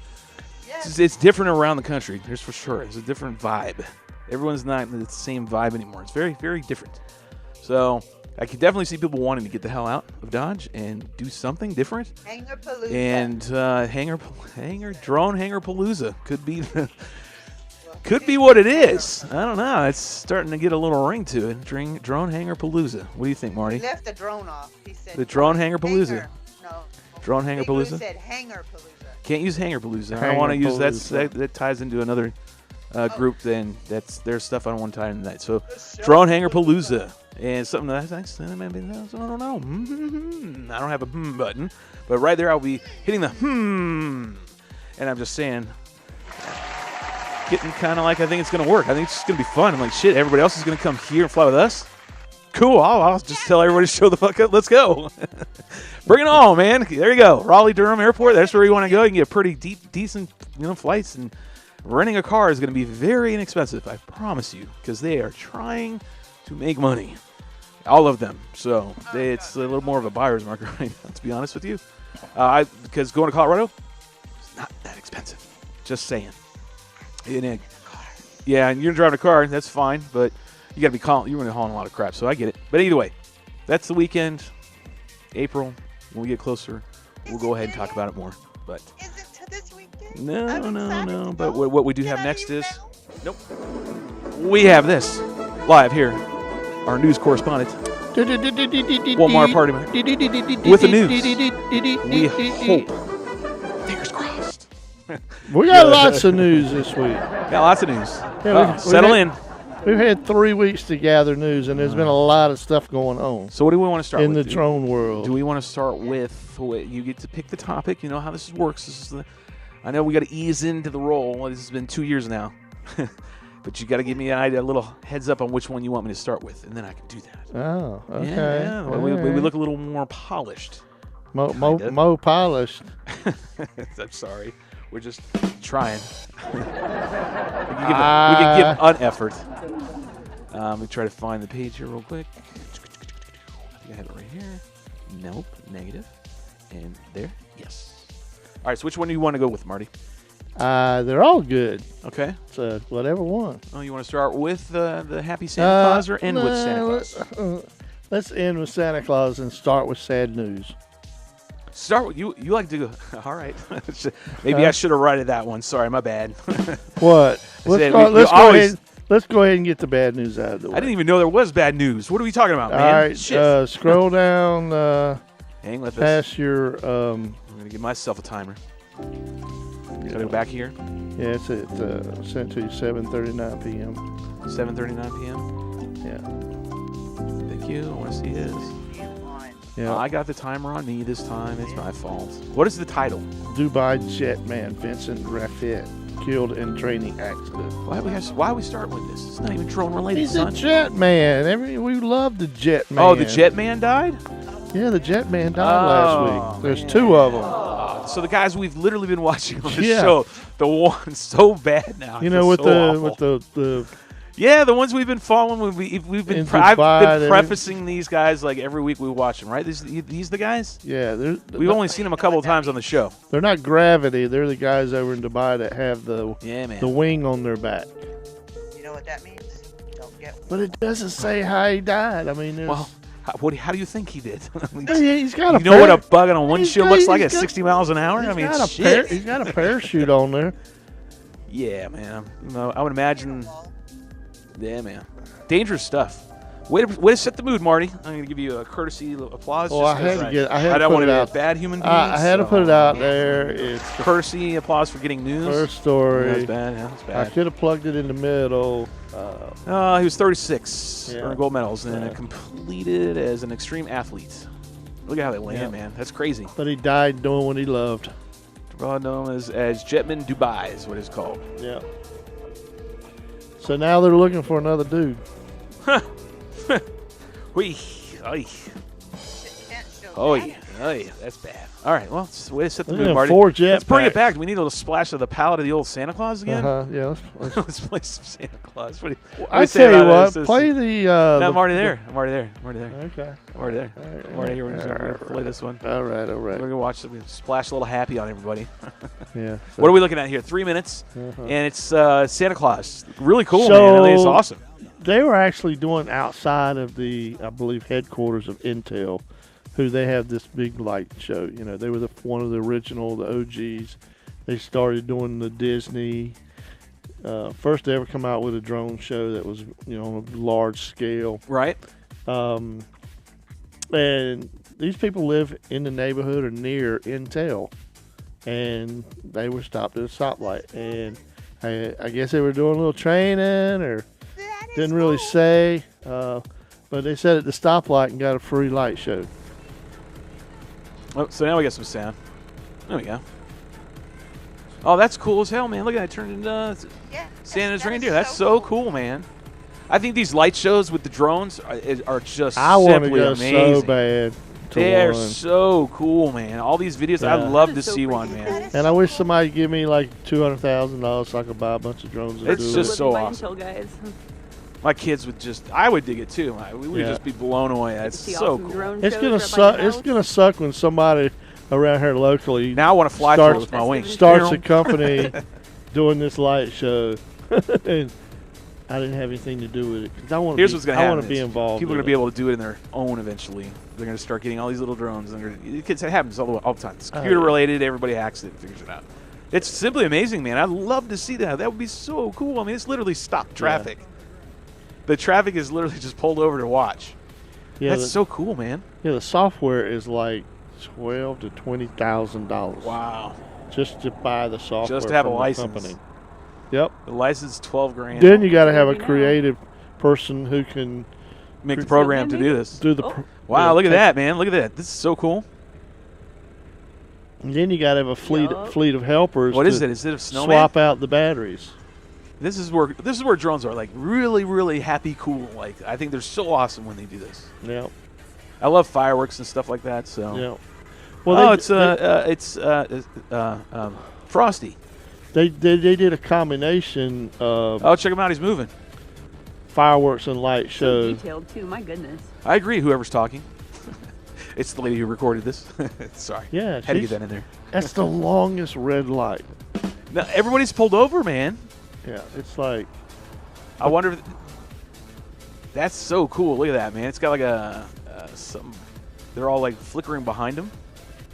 Yeah. It's different around the country. There's for sure. It's a different vibe. Everyone's not the same vibe anymore. It's very, very different. So I could definitely see people wanting to get the hell out of Dodge and do something different. Hangar-palooza. And drone hangar-palooza could be what it is. I don't know. It's starting to get a little ring to it. Drone hangar-palooza. What do you think, Marty? He left the drone off. He said the drone hangar-palooza. No. Drone hangar-palooza? He said hangar-palooza. Can't use hangar-palooza. I don't want to use that ties into another group. Then that's their stuff I don't want to tie into that. So drone hangar-palooza. And something that I don't know. I don't have a button, but right there I'll be hitting the and I'm just saying, getting kind of like I think it's gonna work. I think it's just gonna be fun. I'm like, shit, everybody else is gonna come here and fly with us. Cool. I'll just tell everybody to show the fuck up. Let's go. Bring it on, man. There you go. Raleigh-Durham Airport. That's where you want to go. You can get pretty decent, flights, and renting a car is gonna be very inexpensive. I promise you, because they are trying to make money. All of them. So it's a little more of a buyer's market right now, to be honest with you. Because going to Colorado, it's not that expensive. Just saying. Yeah, and you're driving a car, that's fine, but you got to be calling. You're going to be hauling a lot of crap, so I get it. But either way, that's the weekend. April, when we get closer, we'll go ahead and talk about it more. But is it to this weekend? No. But what we do have next is, we have this live here. Our news correspondent, Walmart Party Man, with the news. We hope. Fingers crossed. We got lots of news this week. Got lots of news. Yeah, settle in. We've had 3 weeks to gather news, and there's been a lot of stuff going on. So what do we want to start with? In the drone world. Do we want to start with, you get to pick the topic. You know how this works. I know we got to ease into the role. This has been 2 years now. But you got to give me a little heads up on which one you want me to start with, and then I can do that. Oh, okay. Yeah. We look a little more polished. Mo polished. I'm sorry. We're just trying. we can give an effort. Let me try to find the page here real quick. I think I have it right here. Nope. Negative. And there. Yes. All right. So which one do you want to go with, Marty? They're all good. Okay. So whatever one. Oh, you want to start with the Happy Santa Claus or end with Santa Claus? Let's end with Santa Claus and start with sad news. Start with you. You like to go? All right. Maybe I should have righted that one. Sorry, my bad. What? Let's go ahead and get the bad news out of the way. I didn't even know there was bad news. What are we talking about, man? All right. Shit. Scroll down. Hang with past us. your. I'm gonna give myself a timer. Go back here. Yeah, it's sent to you 7:39 p.m. 7:39 p.m. Yeah. Thank you. I want to see his. Yeah. I got the timer on me this time. It's my fault. What is the title? Dubai Jetman Vincent Rafet killed in training accident. Why are we starting with this? It's not even drone related, He's son. a Jetman. We love the Jetman. Oh, the Jetman died? Yeah, the Jetman died last week. There's two of them. So the guys we've literally been watching on this show, the one's so bad now. You know, with the yeah, the ones we've been following. We've been I've been prefacing these guys like every week we watch them, right? These the guys? Yeah, we've only seen them a couple of times on the show. They're not Gravity. They're the guys over in Dubai that have the wing on their back. You know what that means? Don't get one. But it doesn't say how he died. I mean, well, how do you think he did? He's got you know what a bug on a windshield looks like at 60 miles an hour? I mean, shit. He's got a parachute on there. Yeah, man. I would imagine. Yeah, man. Dangerous stuff. Way to set the mood, Marty. I'm going to give you a courtesy applause. Well, I don't want to be a bad human being. I had to put it out there. It's courtesy applause for getting news. First story. That's bad. Yeah, that's bad. I could have plugged it in the middle. He was 36, earned gold medals, and completed as an extreme athlete. Look at how they land, man. That's crazy. But he died doing what he loved. Known as Jetman Dubai is what it's called. Yeah. So now they're looking for another dude. That's bad. All right, well, way to set the mood, Marty. Let's bring it back. Do we need a little splash of the palette of the old Santa Claus again? Yeah, let's play some Santa Claus. I tell you what, play the. No, I'm already there. I'm already there. Okay. I'm already there. We're going to play this one. All right. We're going to watch it. Splash a little happy on everybody. Yeah. So. What are we looking at here? 3 minutes, and it's Santa Claus. Really cool, man. I think it's awesome. They were actually doing outside of the, I believe, headquarters of Intel, who they have this big light show. You know, they were one of the original, the OGs. They started doing the Disney. First they ever come out with a drone show that was, on a large scale. Right. And these people live in the neighborhood or near Intel. And they were stopped at a stoplight. And I guess they were doing a little training or didn't really say. But they said at the stoplight and got a free light show. Oh, so now we got some sound. There we go. Oh, that's cool as hell, man. Look at that. It turned into Santa's reindeer. That's so cool, man. I think these light shows with the drones are just simply amazing. So bad. They are so cool, man. All these videos, I'd love to see one, man. And I wish somebody would give me like $200,000 so I could buy a bunch of drones. It's just so awesome. My kids I would dig it too. We would just be blown away. It's so cool. It's gonna suck. It's gonna suck when somebody around here locally now I want to fly through with my wings. Starts a company doing this light show, and I didn't have anything to do with it. Here's what's gonna happen. I want to be involved. People are gonna be able to do it in their own eventually. They're gonna start getting all these little drones. It happens all the time. It's computer related. Everybody hacks it and figures it out. It's simply amazing, man. I'd love to see that. That would be so cool. I mean, it's literally stopped traffic. The traffic is literally just pulled over to watch. Yeah, that's so cool, man. Yeah, the software is like $12,000 to $20,000. Wow. Just to buy the software. Just to have a from license. the company. Yep. The license is $12,000. Then you got to have a creative person who can make the program to do this. Wow, look at that, man. Look at that. This is so cool. And then you got to have a fleet of helpers. What is it? Is it a snowman? Swap out the batteries. This is where drones are like really, really happy, cool. Like I think they're so awesome when they do this. Yeah. I love fireworks and stuff like that. So. Yeah. Well, it's Frosty. They did a combination of Oh, check him out. He's moving. fireworks and light shows. Detailed too. My goodness. I agree. Whoever's talking. It's the lady who recorded this. Sorry. Yeah, Had to get that in there. That's the longest red light. Now, everybody's pulled over, man. Yeah, it's like I wonder if that's so cool. Look at that, man. It's got like a some. They're all like flickering behind him.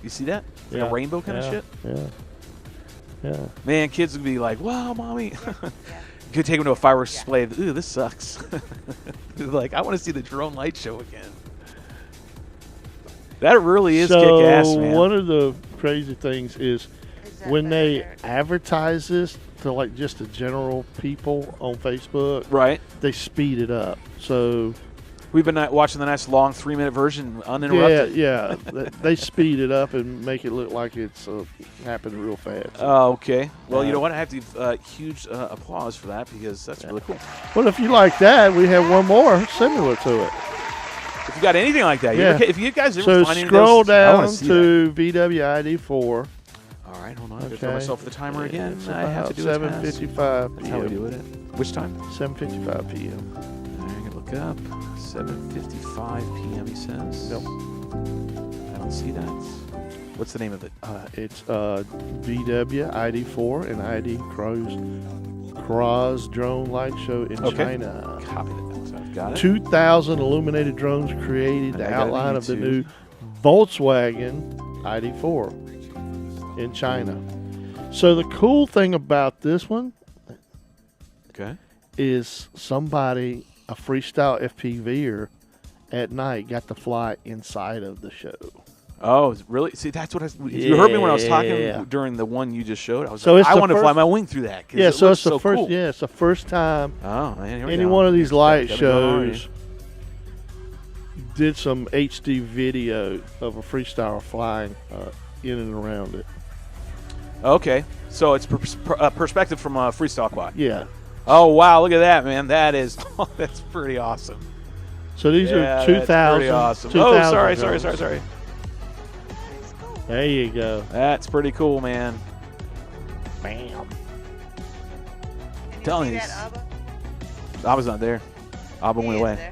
You see that? It's like a rainbow kind of shit. Yeah. Man, kids would be like, "Wow, mommy." You could take them to a fireworks display. Ooh, this sucks. Like, I want to see the drone light show again. That really is kick-ass, man. One of the crazy things is when they advertise this to like just the general people on Facebook, right? They speed it up. So we've been watching the nice long 3-minute version uninterrupted. Yeah. They speed it up and make it look like it's happening real fast. Oh, okay. Well, you know what? I have to give huge applause for that because that's really cool. Well, if you like that, we have one more similar to it. If you got anything like that, if you guys ever so find anything scroll else, down to VWID4. All right, hold on. I throw myself for the timer again. It's I have to do 7:55 p.m. That's how we do it. Which time? 7:55 p.m. I'm going to look up. 7:55 p.m. He says. Yep. I don't see that. What's the name of it? It's VWID4 and ID Cross Drone Light Show in China. Copy that. So I've got it. 2,000 illuminated drones created. The outline of the new Volkswagen ID4 in China. So the cool thing about this one is somebody, a freestyle FPVer at night, got to fly inside of the show. Oh, really? See, that's what you heard me when I was talking during the one you just showed. I was like, I want to fly my wing through that. Yeah, so it's the first. Cool. Yeah, it's the first time. Oh man, any one of these light shows did some HD video of a freestyle flying in and around it. Okay, so it's perspective from a freestyle quad. Yeah. Oh wow, look at that, man. That is that's pretty awesome. So these are 2,000. Pretty awesome. 2,000 sorry. There you go. That's pretty cool, man. Bam. Telling you. Abba's not there. Abba went away. There.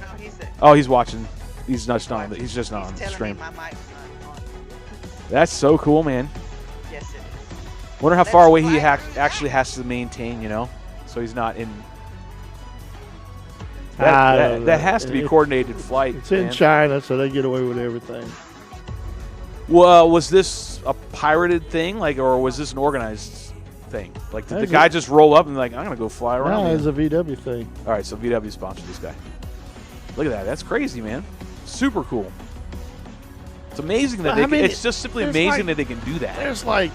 No, he's there. Oh, he's watching. He's just on. He's just not on the stream. That's so cool, man. Yes, it is. Wonder how far away he actually has to maintain, so he's not in. That has to be coordinated flight. It's in China, so they get away with everything. Well, was this a pirated thing, or was this an organized thing? Like, did the guy just roll up and I'm gonna go fly around? No, it's a VW thing. All right, so VW sponsored this guy. Look at that. That's crazy, man. Super cool. It's amazing that it's just simply amazing that they can do that. There's like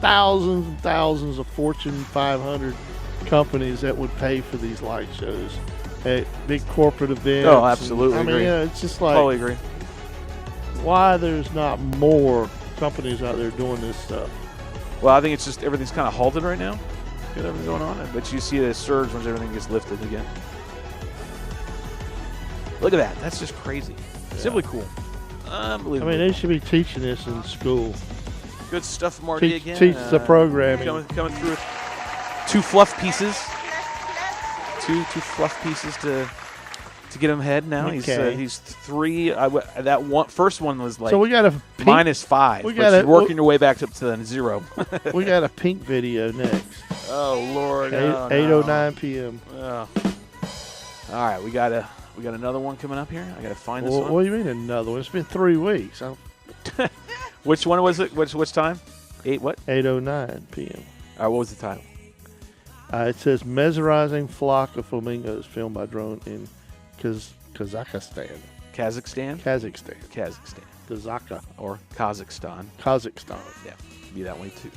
thousands and thousands of Fortune 500 companies that would pay for these light shows at big corporate events. Oh, absolutely. I mean, it's just like totally agree. Why there's not more companies out there doing this stuff? Well, I think it's just everything's kind of halted right now. With everything going on, but you see a surge once everything gets lifted again. Look at that. That's just crazy. Yeah. Simply cool. Unbelievable. I mean, they should be teaching this in school. Good stuff, Marty, again. Teach the programming. Coming through with 2 fluff pieces. Two fluff pieces to get him ahead now. Okay. He's 3. First one was like so we got a -5. But you're working your way back up to 0. We got a pink video next. Oh Lord! 8:09 p.m. Oh. All right, we got another one coming up here. I got to find this one. What do you mean another one? It's been 3 weeks. Which one was it? Which time? 8:09 p.m. All right, what was the title? It says mesmerizing flock of flamingos filmed by drone in Kazakhstan. Kazakhstan. Kazakh or Kazakhstan. Yeah, be that way too.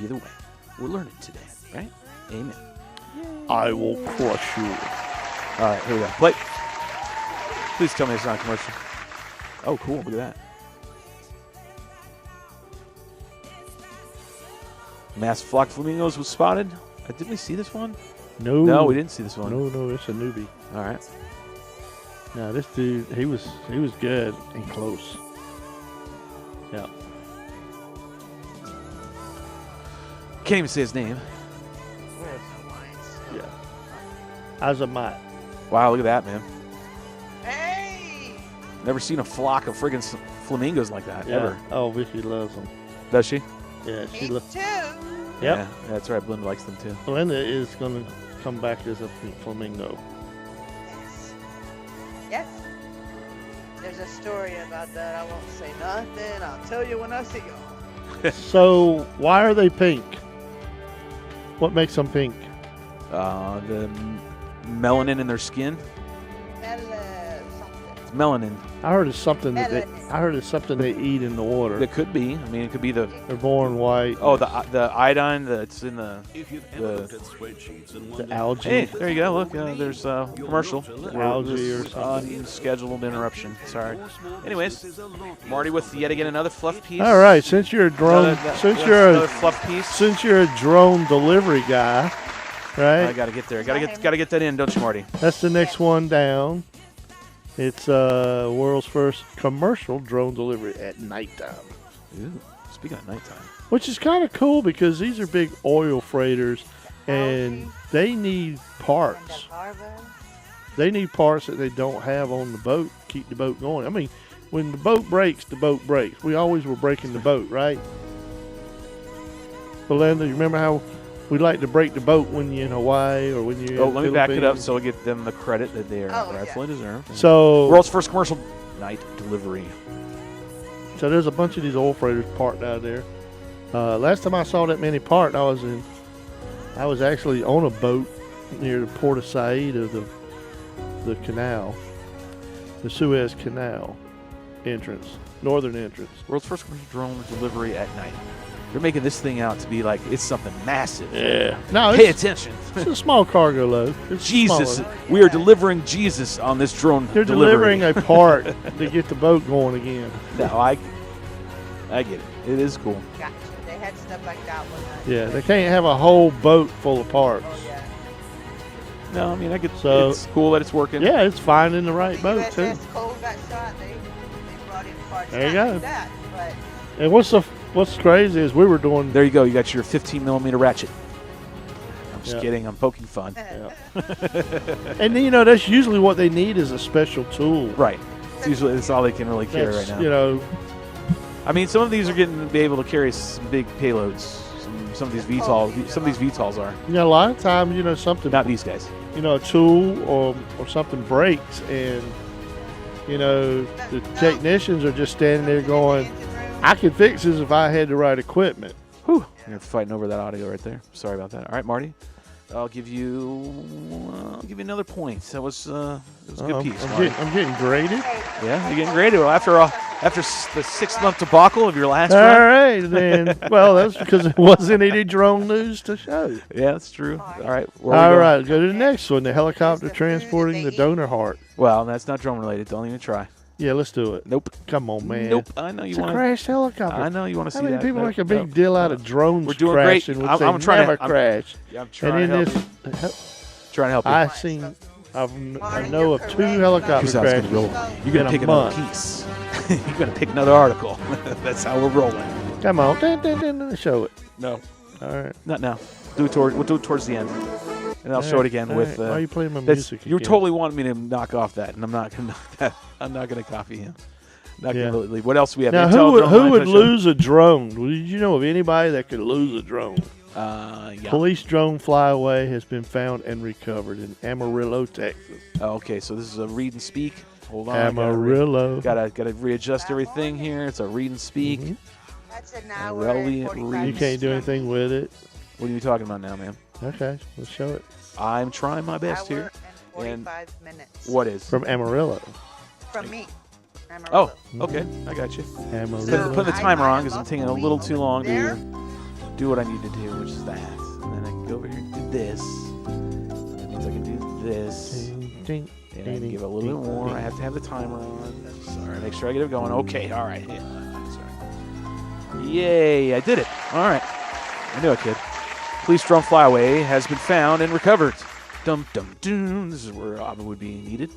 Either way, we're learning today, right? Amen. I will crush you. All right, here we go. Play. Please tell me it's not a commercial. Oh, cool. Look at that. Mass flock of flamingos was spotted. Did we see this one? No, we didn't see this one. No, it's a newbie. All right. Now this dude, he was good and close. Yeah. Can't even say his name. Yeah. Azamat. Wow, look at that, man. Hey! Never seen a flock of friggin' flamingos like that, Yeah. ever. Oh, Vicky loves them. Does she? Yeah, she Me loves. too. Yep. Yeah, that's right. Belinda likes them too. Belinda is going to come back as a pink flamingo. Yes. Yes. There's a story about that. I won't say nothing. I'll tell you when I see you. So, why are they pink? What makes them pink? The melanin in their skin. Something. It's melanin. I heard it's something that Melanin. they eat in the water. That could be. I mean, it could be the They're born white. the iodine that's in the The algae. Hey, there you go. Look, there's a commercial. Algae or something. Unscheduled interruption. Sorry. Anyways, Marty with yet again another fluff piece. All right, since you're a drone, another fluff piece. since you're a drone delivery guy, right? I gotta get there. Gotta get that in, don't you, Marty? That's the next one down. It's world's first commercial drone delivery at nighttime, Ooh, speaking of nighttime. which is kind of cool because these are big oil freighters, and they need parts. They need parts that they don't have on the boat. Keep the boat going. I mean, when the boat breaks, the boat breaks. We always were breaking the boat, right? Belinda, you remember how we like to break the boat when you're in Hawaii or when you're Oh, in let me back it up Philippines? so I get them the credit that they Oh, rightfully deserve. So, World's first commercial night delivery. so there's a bunch of these oil freighters parked out there. Last time I saw that many parked, I was actually on a boat near the Port of Said of the canal, the Suez Canal entrance, northern entrance. World's first commercial drone delivery at night. They're making this thing out to be like it's something massive. Yeah. No, Pay it's attention. a small cargo load. It's Jesus. smaller. We are delivering Jesus on this drone They're delivery. delivering a part to get the boat going again. No, I get it. It is cool. Gotcha. They had stuff like that one night. Yeah, they can't have a whole boat full of parts. Oh, yeah. No, I mean, I get So- it's cool that it's working. Yeah, it's finding the right The boat too. USS Cole got shot. They brought in parts. There you not go. like that, but And what's crazy is we were doing. There you go. You got your 15 millimeter ratchet. I'm just Yeah. kidding. I'm poking fun. And you know that's usually what they need is a special tool. Right. It's usually that's all they can really carry right That's, now. you know, I mean, some of these are getting to be able to carry some big payloads. Some of these VTOLs. Some of these VTOLs are. a lot of times, something, Not these guys. a tool or something breaks, and the technicians are just standing there going, "I could fix this if I had the right equipment." Whew. You're fighting over that audio right there. Sorry about that. All right, Marty. I'll give you another point. That was it was a good piece. Marty. I'm getting graded. Yeah, you're getting graded. Well, after the 6-month debacle of your last All run. right, then. Well, that's because there wasn't any drone news to show. Yeah, that's true. All right. All right, go to the next one. The helicopter transporting the donor heart. Well, that's not drone related. Don't even try. Yeah, let's do it. Nope. Come on, man. Nope. I know you It's a want to. crashed helicopter. I know you want to see How many that. people Nope, make a big nope. deal out of drones We're doing great. crashing? Which I'm they trying to- never crash. Yeah, I'm And trying in to help this, you. Trying to help you. I know of 2 helicopter Here's how it's gonna crashes. roll. You're gonna in a pick another month. piece. You're gonna pick another article. That's how we're rolling. Come on, show it. No, All right. not now. We'll do it towards the end, and I'll show it again All with. right. Why are you playing my That's, music you're again? totally wanting me to knock off that, and I'm not gonna knock that. I'm not gonna copy him. Not Yeah. gonna leave. What else do we have? Now, Intel, drone who line would touchdown? lose a drone? Did you know of anybody that could lose a drone? Yeah. Police drone flyaway has been found and recovered in Amarillo, Texas. Oh, okay, so this is a read and speak. Hold on. I Amarillo. Gotta readjust everything here. It's a read and speak. Mhm. that's an A hour relevant and 45 read. You can't do minutes anything with it. What are you talking about now, man? Okay, let's show it. I'm trying my from best hour here. and 45 minutes. What is? From Amarillo. From me. Oh, Amarillo. okay. I got you. Amarillo. Put the timer on because I'm taking a little too long There. to do what I need to do, which is that. And then I can go over here and do this. That means I can do this. Ding, And I can give it a little bit more. I have to have the timer on. Sorry, make sure I get it going. Okay, all right. Yeah, sorry. Yay, I did it. All right. I knew I could. Police drone flyaway has been found and recovered. Dum dum dum. This is where Abba would be needed.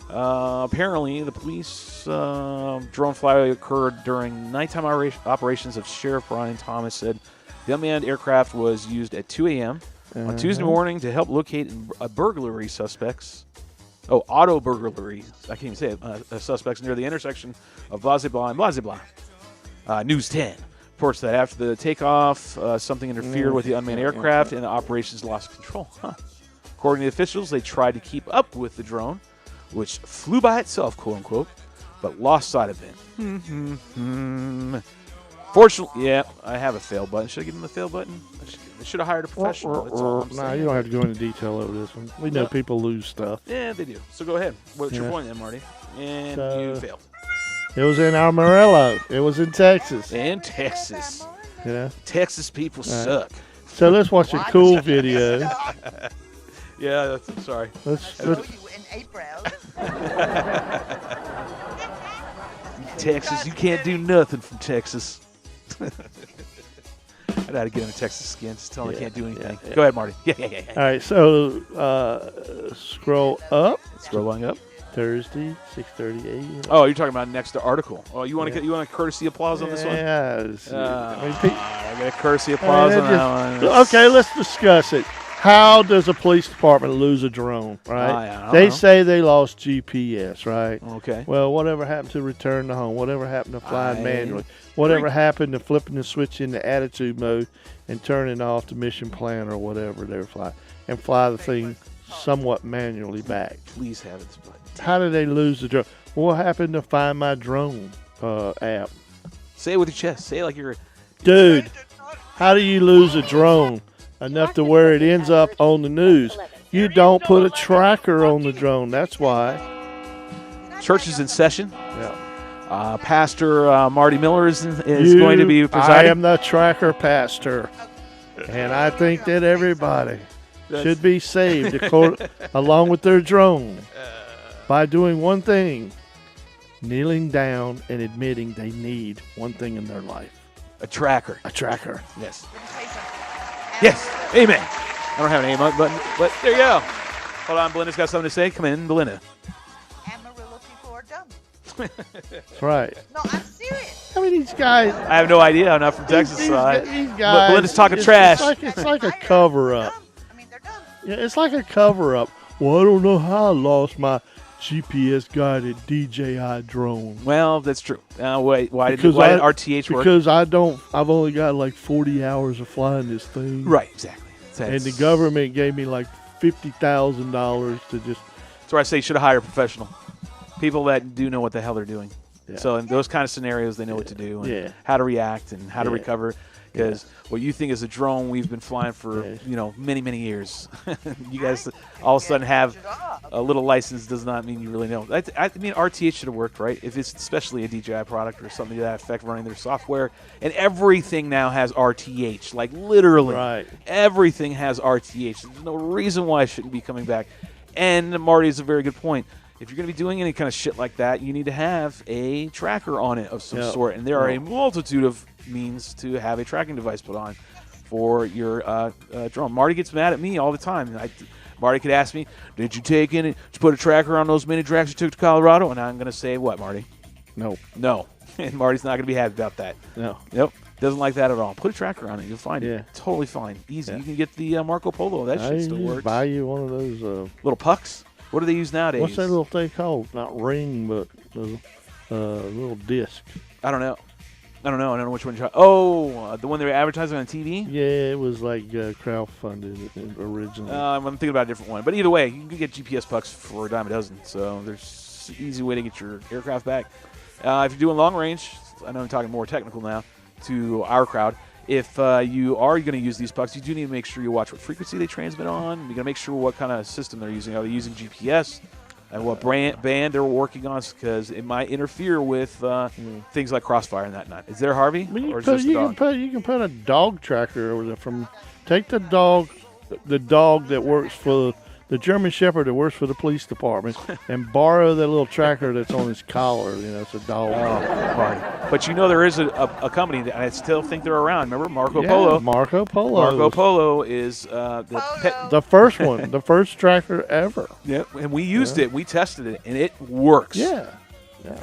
Apparently, the police drone flight occurred during nighttime operations of Sheriff Brian Thomas said the unmanned aircraft was used at 2 a.m. on Tuesday morning to help locate burglary suspects. Oh, auto burglary. I can't even say it. Suspects near the intersection of blah, blah, and blah, blah. News 10 reports that after the takeoff, something interfered with the unmanned aircraft and the operations lost control. According to the officials, they tried to keep up with the drone, which flew by itself, quote unquote, but lost sight of it. Fortunately, yeah, I have a fail button. Should I give him the fail button? I should have hired a professional. That's all I'm saying. Nah, you don't have to go into detail over this one. We know people lose stuff. Yeah, they do. So go ahead. What's your point then, Marty? And you failed. It was in Amarillo. It was in Texas. In Texas. Yeah. Texas people suck. So let's watch a cool video. Yeah, I'm sorry. Let's you in April. Texas, you can't do nothing from Texas. I know how to get into Texas skin. Just tell them I can't do anything. Yeah. Go ahead, Marty. Yeah. All right, so scroll up. Scrolling up. Thursday, 6:30 a.m. Oh, you're talking about next to article. Oh, you want to you want a courtesy applause on this one? Yes. I got a courtesy applause on that one. Okay, let's discuss it. How does a police department lose a drone, right? I They don't know. say they lost GPS, right? Okay. Well, whatever happened to return to home? Whatever happened to flying manually? Whatever happened to flipping the switch into attitude mode and turning off the mission plan or whatever they were flying and fly the thing somewhat manually back? Please have its button. How did they lose the drone? What happened to Find My Drone app? Say it with your chest. Say it like you're... Dude, how do you lose a drone enough to where it ends up on the news? You don't put a tracker on the drone. That's why. Church is in session. Yeah. Pastor Marty Miller is going to be presiding. I am the tracker pastor. And I think that everybody should be saved along with their drone by doing one thing, kneeling down and admitting they need one thing in their life. A tracker. A tracker. Yes. Yes. Amen. I don't have an amen button, but there you go. Hold on, Belinda's got something to say. Come in, Belinda. Amarillo people are dumb. That's right. No, I'm serious. I mean, these guys. I have no idea. I'm not from Texas, These so guys. Belinda's talking trash. It's like a cover up. I mean, they're dumb. Yeah, it's like a cover up. Well, I don't know how I lost my GPS guided DJI drone. Well, that's true. Why did RTH work? Because I've only got like 40 hours of flying this thing. Right, exactly. And the government gave me like $50,000 to just. That's where I say you should hire a professional. People that do know what the hell they're doing. Yeah. So in those kind of scenarios, they know what to do and how to react and how to recover. Because what you think is a drone, we've been flying for many, many years. You guys all of a sudden have a little license does not mean you really know. I mean, RTH should have worked, right? If it's especially a DJI product or something to that effect running their software. And everything now has RTH, like literally. Right. Everything has RTH. There's no reason why it shouldn't be coming back. And Marty is a very good point. If you're going to be doing any kind of shit like that, you need to have a tracker on it of some sort. And there are a multitude of means to have a tracking device put on for your drone. Marty gets mad at me all the time. Marty could ask me, did you put a tracker on those mini tracks you took to Colorado? And I'm going to say, what, Marty? No. And Marty's not going to be happy about that. No. Nope. Doesn't like that at all. Put a tracker on it. You'll find it. Totally fine. Easy. Yeah. You can get the Marco Polo. That shit still works. Buy you one of those. Little pucks? What do they use nowadays? What's that little thing called? Not ring, but little disc. I don't know. I don't know which one. The one they were advertising on TV? Yeah, it was like crowdfunded originally. I'm thinking about a different one. But either way, you can get GPS pucks for a dime a dozen. So there's an easy way to get your aircraft back. If you're doing long range, I know I'm talking more technical now to our crowd. If you are going to use these pucks, you do need to make sure you watch what frequency they transmit on. You're going to make sure what kind of system they're using. Are they using GPS? And what band they're working on, because it might interfere with things like Crossfire and that night. Is there Harvey? You can put a dog tracker over there. Take the dog that works for the German Shepherd that works for the police department and borrow that little tracker that's on his collar. You know, it's a dog. Right. But you know there is a company that I still think they're around. Remember Marco Yeah, Polo? Marco Polo. Marco Polo is the first one, the first tracker ever. Yeah, and we used it. We tested it, and it works. Yeah.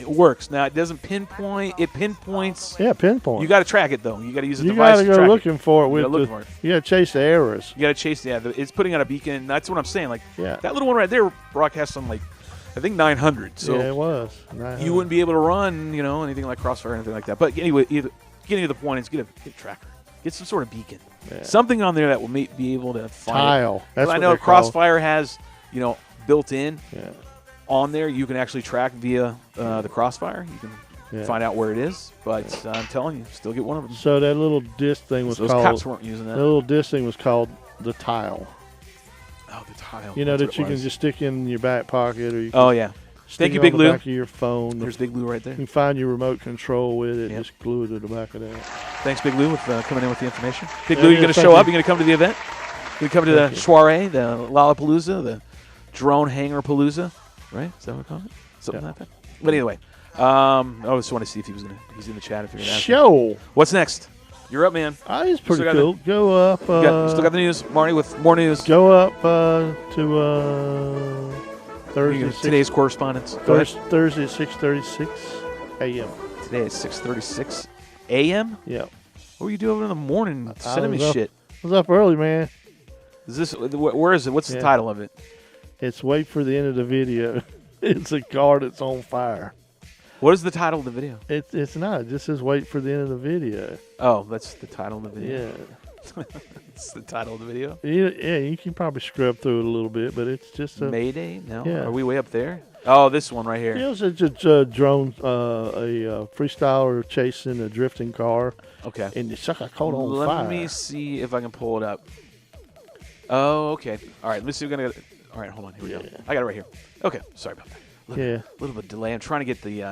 It works. Now, it doesn't pinpoint. It pinpoints. Yeah, pinpoint. You got to track it, though. You got to use a You device got to to go track looking for it. You With gotta look for it. You got to chase the errors. You got to chase. Yeah, it's putting out a beacon. That's what I'm saying. Like, Yeah. that little one right there broadcasts on, like, I think 900. So yeah, it was. 900. you wouldn't be able to run, anything like Crossfire or anything like that. But anyway, getting to the point is get a tracker. Get some sort of beacon. Yeah. Something on there that will be able to find Tile. it. That's I what know they're called. Crossfire has, built in Yeah. on there. You can actually track via the Crossfire. You can find out where it is. But I'm telling you, still get one of them. So that little disc thing was Those called. cops weren't using that. That little disc thing was called the Tile. Oh, the Tile. You know That's that what you it can was. just stick in your back pocket, or you can Oh yeah. stick Thank you, it Big on the Lou. back of your phone. There's Big Lou right there. You can find your remote control with it. Yep. Just glue it to the back of that. Thanks, Big Lou, with coming in with the information. Big Yeah, Lou, you yeah, going to thank show you. up? You going to come to the event? You going to come to Thank the you. soiree, the Lollapalooza, the drone hangar palooza, right? Is that what we call it? Something like that. But anyway, I just want to see if he's in the chat. If you're gonna ask him. Show. What's next? You're up, man. It's pretty Still got cool. Go up. Still got the news, Marty, with more news. Go up to Thursday. Today's correspondence. Go ahead. Thursday at 6:36 a.m. Today at 6:36 a.m. Yeah. What were you doing in the morning sending me was up. shit? I was up early, man. Is this? Where is it? What's the title of it? It's wait for the end of the video. It's a car that's on fire. What is the title of the video? It's not. It just says wait for the end of the video. Oh, that's the title of the video. Yeah. It's the title of the video. Yeah, you can probably scrub through it a little bit, but it's just a Mayday? No. Yeah. Are we way up there? Oh, this one right here. It was just a drone, a freestyler chasing a drifting car, Okay. and the sucker caught on Let fire. me see if I can pull it up. Oh, okay. All right. Let's see if we're gonna. All right, hold on. Here we go. I got it right here. Okay. Sorry about that. A little bit of delay. I'm trying to get the.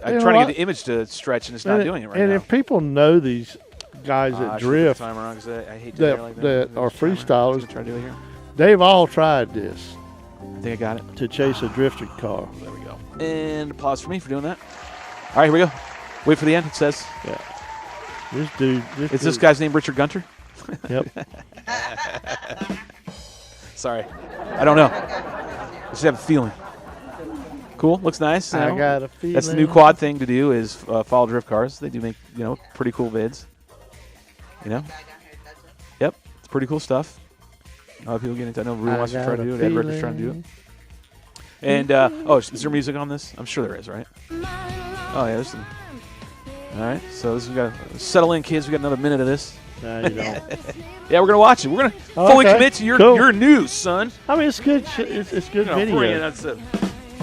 I'm trying to get the image to stretch, and it's not doing it right and now. if people know these guys that I should put the drift, timer on 'cause I hate to do it like that are Timer. freestylers, Try to do it here. they've all tried this I think I got it. to chase a drifting car. There we go. And applause for me for doing that. All right, here we go. Wait for the end. It says. Yeah. This dude. Is this guy's name Richard Gunter? Yep. Sorry. I don't know. I just have a feeling. Cool. Looks nice. you I know. got a feeling. That's the new quad thing to do is follow drift cars. They do make, pretty cool vids. Yep. It's pretty cool stuff. A lot of people get into it. I know Rue I wants to got try to a do it. Ed Ricker's trying to do it. And, is there music on this? I'm sure there is, right? Oh, yeah. There's some. All right. So we got settle in, kids. We got another minute of this. No, you don't. Yeah, we're gonna watch it. We're gonna fully Okay, commit to your cool. news, son. I mean, it's good. It's good video. That's it.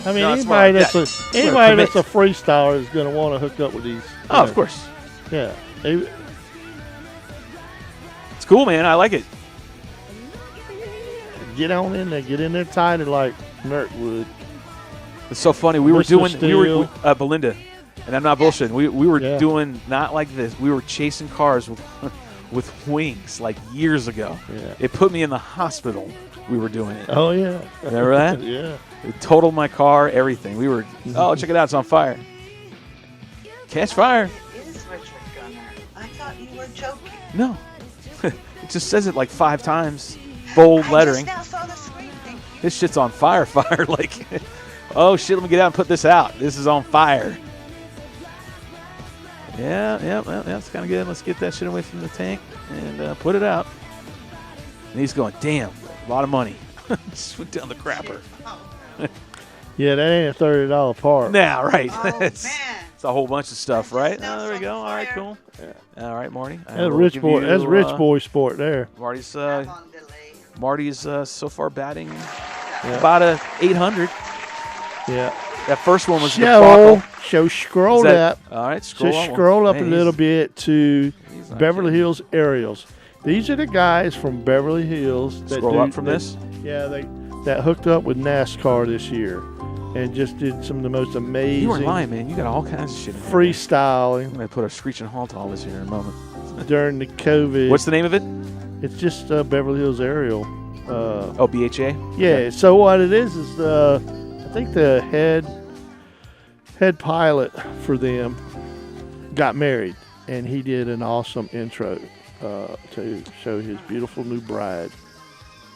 I mean, No, it's anybody smart. that's Yeah. anybody Commit. that's a freestyler is going to want to hook up with these. Oh, of course. Yeah. It's cool, man. I like it. Get on in there. Get in there tighter like Mert would. It's so funny. We were Mr. doing Steele. Belinda, and I'm not bullshitting. We were Yeah. doing not like this. We were chasing cars with wings like years ago. Yeah. It put me in the hospital. We were doing it. Oh yeah. Remember that? Yeah. It totaled my car, everything. We were, check it out. It's on fire. Catch fire. Is Richard Gunner? I thought you were joking. No. It just says it like 5 times. Bold lettering. I just now saw the screen. Thank you. This shit's on fire. Like, oh shit, let me get out and put this out. This is on fire. Yeah, that's kind of good. Let's get that shit away from the tank and put it out. And he's going, damn, a lot of money. Just went down the crapper. Yeah, that ain't a $30 part. Now, right. Oh, it's, man. it's a whole bunch of stuff, right? Now There we some go. All right, fire. cool. All right, Marty. That's rich boy. That's rich boy sport there. Marty's I'm on delay. Marty's so far batting about a 800. Yeah. That first one was the debacle. Scroll Is that- up. All right, scroll Just on. scroll up Man, a little bit to he's not Beverly kidding. Hills Aerials. These are the guys from Beverly Hills that Scroll up from this. Yeah, that hooked up with NASCAR this year and just did some of the most amazing You weren't lying, man. You got all kinds of shit in there. I'm freestyling going to put a screeching halt to all this here in a moment. during the COVID. What's the name of it? It's just Beverly Hills Aerial. BHA. Yeah. So what it is I think the head pilot for them got married, and he did an awesome intro to show his beautiful new bride.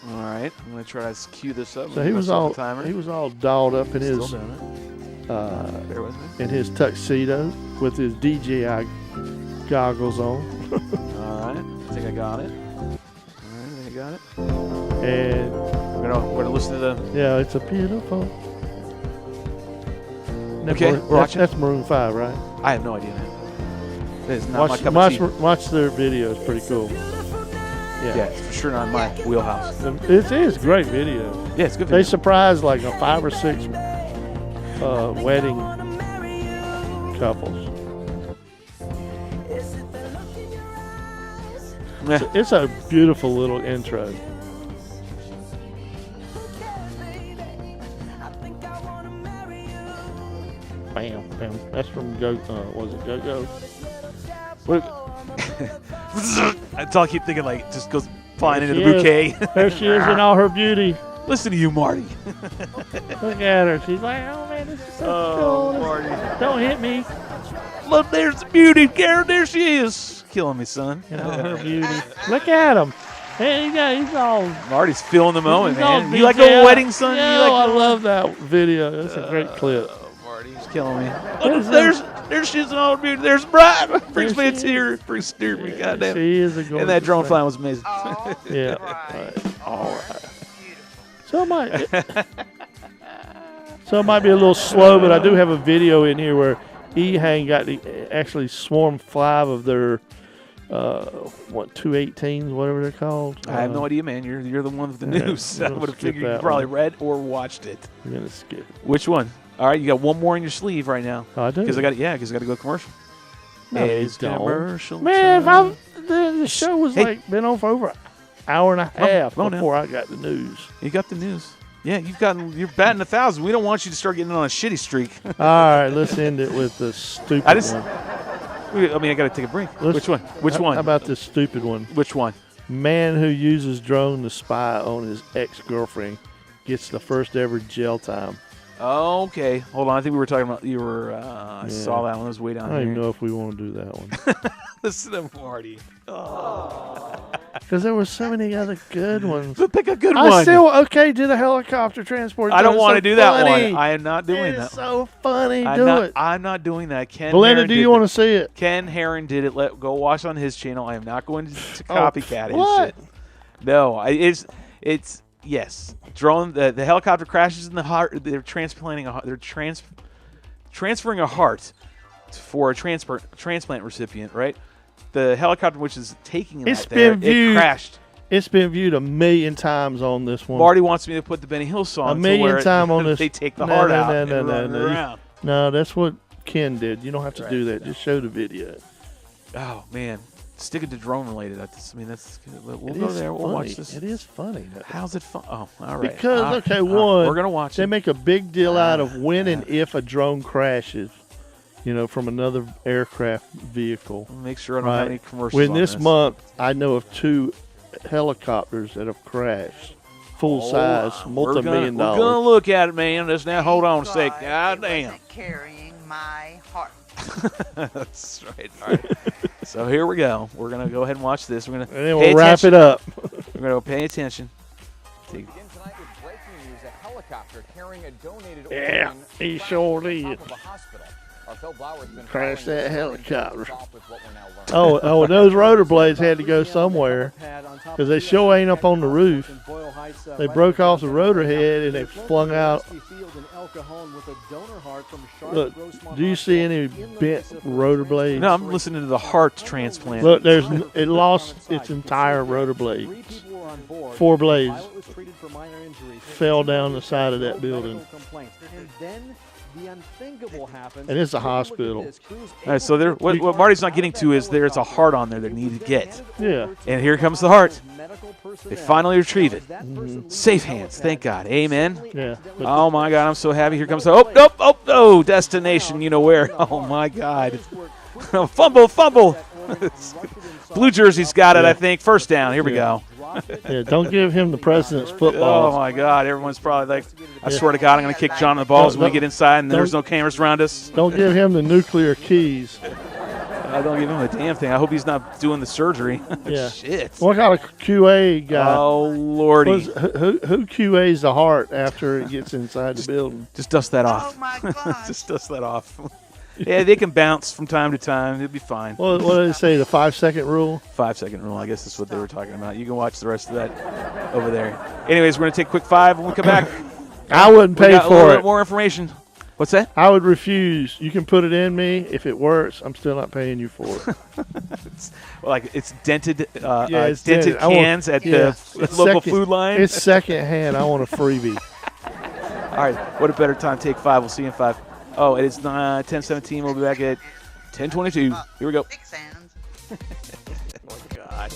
All right, I'm gonna try to cue this up. So he was all dolled up in his Bear with me. in his tuxedo with his DJI goggles on. All right, I think I got it. And We're gonna listen to the. yeah, it's a beautiful. Okay, we're watching. That's Maroon 5, right? I have no idea, man. That is not my cup of tea. Watch their video. It's pretty cool. Yeah, it's for sure not my wheelhouse. It is a great video. Yeah, it's good. They Video. surprised like 5 or 6 wedding couples. Yeah. It's a beautiful little intro. Bam, bam. That's from was it Go-Go? That's all I keep thinking. Like, it just goes flying into the She is. bouquet. There she is in all her beauty. Listen to you, Marty. Look at her. She's like, oh man, this is so cool. Marty. Don't hit me. Look, there's the beauty, Karen. There she is. Killing me, son. In all her beauty. Look at him. Hey, he's all. Marty's feeling the moment, he's all man. You like DJ a wedding, son? Yeah, You like I love that video. That's a great clip. Marty's killing me. Look, there she is in all her beauty. There's Bride. Brings me a tear. Brings tear to me. Goddamn. She is a gorgeous And that drone thing. flying was amazing. All Yeah. right. All right. So it might be a little slow, but I do have a video in here where E-Hang got to actually swarm 5 of their 218s, whatever they're called. I have no idea, man. You're the one with the Yeah, news. we're I gonna would have skip figured you that probably one. read or watched it. I'm gonna skip it. Which one? All right, you got one more in your sleeve right now. Oh, I do. Because I got to go commercial. No, It's you don't. commercial Man, if time. the show was Hey. been on for over an hour and a half come on now. before I got the news. You got the news. Yeah, you're batting 1,000. We don't want you to start getting on a shitty streak. All right, let's end it with the stupid one. I got to take a break. Which one? Which one? How about this stupid one? Which one? Man who uses drone to spy on his ex-girlfriend gets the first ever jail time. Okay, hold on. I think we were talking about I saw that one. It was way down I don't here. even know if we want to do that one. Listen to Marty. Because there were so many other good ones. But pick a good I one. still do the helicopter transport. I don't want to do that funny. one. I am not doing It's that. so funny. I'm Do not, it. I'm not doing that. Ken Belinda, Herron do did you want it. to see it? Ken Herron did it. Go watch on his channel. I am not going to copycat his what? shit. No, it's yes. Drone. The helicopter crashes in the heart. They're transplanting. They're transferring a heart for a transplant recipient. Right. The helicopter which is taking It's that there, been viewed. it crashed. It's been viewed 1,000,000 times on this one. Marty wants me to put the Benny Hill song. 1,000,000 times on this. They take the No, heart no, out no, and no, run no. it around. No, that's what Ken did. You don't have to do that. Just show the video. Oh man, stick it to drone related. That's we'll It go is there. We'll funny. watch this. It is funny. How's it fun? Oh, all right. Because, All okay, right. one, we're gonna watch They it. make a big deal out of when and if a drone crashes, from another aircraft vehicle. Make sure I don't have any commercials. When on this month, I know of 2 helicopters that have crashed, full size, multi-million We're gonna dollars. look at it, man. Just now, hold on a sec. God damn. Wasn't carrying my heart. That's right. All right. So here we go. We're gonna go ahead and watch this. We're gonna And then we'll wrap it up. We're gonna pay attention. Begin tonight with breaking news: a helicopter carrying a donated Yeah, organ he crashed sure on top did. of a hospital. Our Phil Blauer's been Crashed following that this story helicopter. to stop with what we're now learning. Oh, those rotor blades had to go somewhere because they sure ain't up on the roof. They broke off the rotor head and they flung out. Look, do you see any bent rotor blades? No, I'm listening to the heart transplant. Look, it lost its entire rotor blades. 4 blades fell down the side of that building. And it's a hospital. All right, so what Marty's not getting to is there's a heart on there that need to get. Yeah. And here comes the heart. They finally retrieve it. Safe hands, thank God. Amen. Yeah. But Oh my God, I'm so happy. Here comes the oh, destination, you know where. Oh my God. fumble. Blue jersey's got it, I think. First down. Here we go. Yeah, don't give him the president's football. Oh my God! Everyone's probably like, I swear to God, I'm going to kick John in the balls when we get inside and there's no cameras around us. Don't give him the nuclear keys. I don't give him a damn thing. I hope he's not doing the surgery. Yeah. Shit. What kind of QA guy? Oh Lordy. Who QAs the heart after it gets inside the building? Just dust that off. Oh my God. Just dust that off. Yeah, they can bounce from time to time. It'll be fine. What did they say? The 5-second rule? 5-second rule. I guess that's what they were talking about. You can watch the rest of that over there. Anyways, we're going to take a quick 5 when we come back. I wouldn't pay a little for bit it. more information. What's that? I would refuse. You can put it in me. If it works, I'm still not paying you for it. It's dented, It's dented dented. cans at the local food line. It's secondhand. I want a freebie. All right, what a better time. Take 5. We'll see you in 5. Oh, it is 10:17. We'll be back at 10:22. Here we go. Big sounds. Oh, God.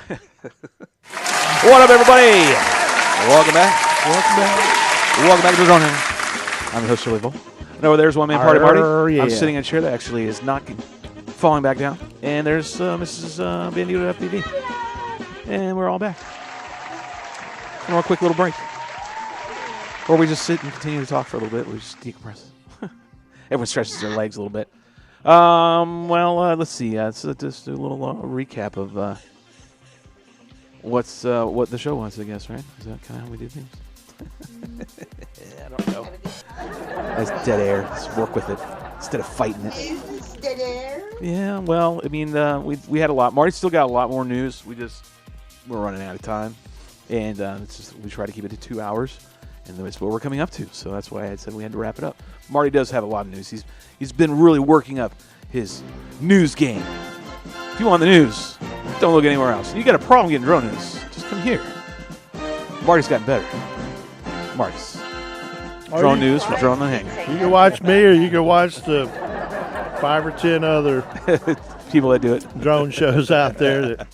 What up, everybody? Welcome back. Welcome back to the Drone Hangar. I'm your host, Shirley Bull. And over there's one man party. Yeah. I'm sitting in a chair that actually is knocking, falling back down. And there's Mrs. Bandito FPV. And we're all back. And a quick little break. Or we just sit and continue to talk for a little bit. We just decompress. Everyone stretches their legs a little bit. Let's see. So just do a little recap of what the show was, I guess, right? Is that kind of how we do things? I don't know. That's dead air. Let's work with it instead of fighting it. Is this dead air? Yeah, well, I mean, we had a lot. Marty still got a lot more news. We're running out of time, and we try to keep it to 2 hours, and that's what we're coming up to. So that's why I said we had to wrap it up. Marty does have a lot of news. He's been really working up his news game. If you want the news, don't look anywhere else. You got a problem getting drone news, just come here. Marty's gotten better. Marty's drone news for Drone on the Hangar. You can watch me, or you can watch the 5 or 10 other people that do it. drone shows out there. That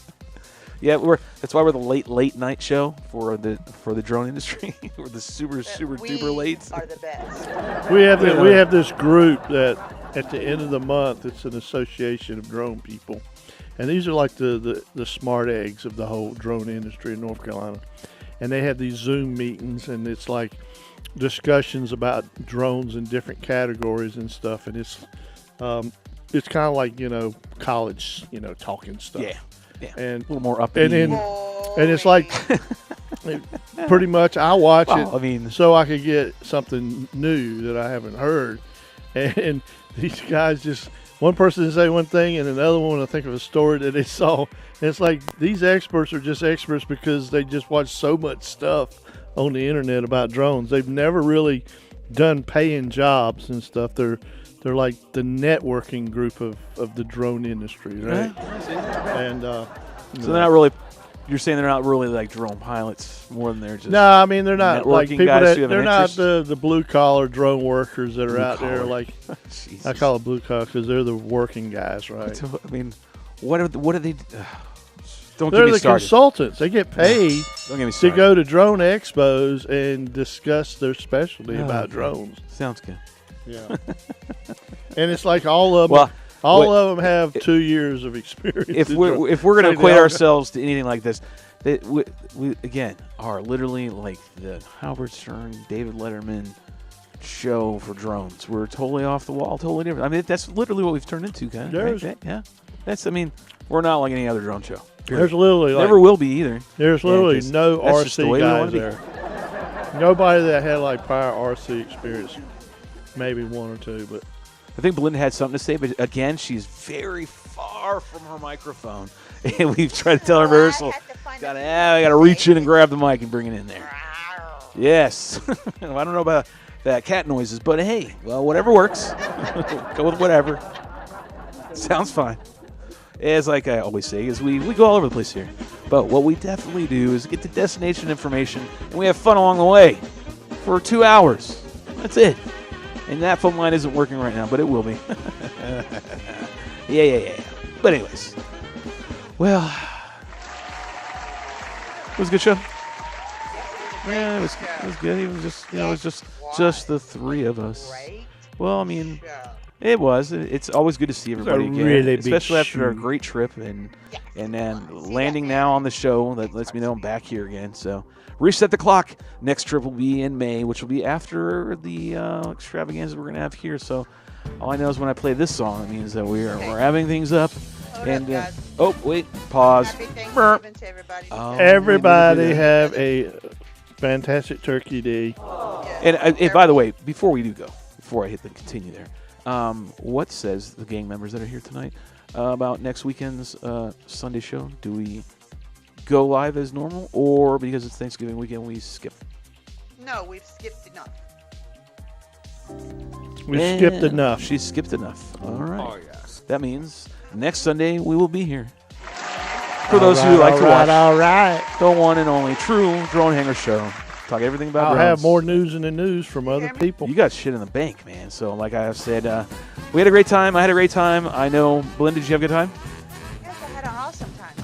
Yeah, that's why we're the late night show for the drone industry. We're the super duper late. Are the best. we have this group that at the end of the month, it's an association of drone people, and these are like the smart eggs of the whole drone industry in North Carolina. And they have these Zoom meetings, and it's like discussions about drones in different categories and stuff. And it's kind of like college talking stuff. Yeah. And a little more upbeat. And it's like pretty much I watch it. I mean, so I could get something new that I haven't heard. And these guys just, one person will say one thing and another one will think of a story that they saw. And it's like these experts are just experts because they just watch so much stuff on the internet about drones. They've never really done paying jobs and stuff. They're like the networking group of the drone industry, right? And so they're not really. You're saying they're not really like drone pilots, more than they're just. No, I mean they're not like people guys that they're not the blue collar drone workers that are out there. Like I call it blue collar because they're the working guys, right? I mean, what are they? Don't they're get me the started. Consultants. They get paid Don't get me to started. go to drone expos and discuss their specialty about okay. drones. Sounds good. Yeah, and it's like all of them. Well, all of them have 2 years of experience. If we're going to equate ourselves to anything like this, we again are literally like the Howard Stern, David Letterman show for drones. We're totally off the wall, totally different. I mean, that's literally what we've turned into, kind of. Right? Yeah, that's. I mean, we're not like any other drone show. Period. There's literally never will be either. There's literally no that's just the way RC we wanna guys be. there. Nobody that had like prior RC experience. Maybe one or two, but I think Belinda had something to say, but again, she's very far from her microphone, and we've tried to tell her rehearsal. I gotta reach in and grab the mic and bring it in there. Yes, I don't know about that cat noises, but hey, well, whatever works. Go with whatever. Sounds fine. As like I always say, is we go all over the place here, but what we definitely do is get the destination information, and we have fun along the way for 2 hours. That's it. And that phone line isn't working right now, but it will be. Yeah. But anyways, well, it was a good show. Yeah, it was good. It was just it was just the three of us. Well, I mean, it was. It's always good to see everybody again, really especially after a great trip and then landing now on the show. That lets me know I'm back here again. So. Reset the clock. Next trip will be in May, which will be after the extravaganza we're going to have here. So all I know is when I play this song, it means that we're having things up. Wait, pause. Happy Thanksgiving to everybody. everybody have a fantastic Turkey Day. And by the way, before I hit the continue there, what says the gang members that are here tonight about next weekend's Sunday show? Do we go live as normal, or because it's Thanksgiving weekend we skip? No, we've skipped enough. We skipped enough. She skipped enough. All right. Oh, yes. That means next Sunday we will be here. For those who like to watch the one and only true Drone Hangar show. Talk everything about drones. I'll have more news in the news from other people. You got shit in the bank, man. So like I have said, we had a great time. I had a great time. I know, Belinda, did you have a good time? Yes, I had an awesome time.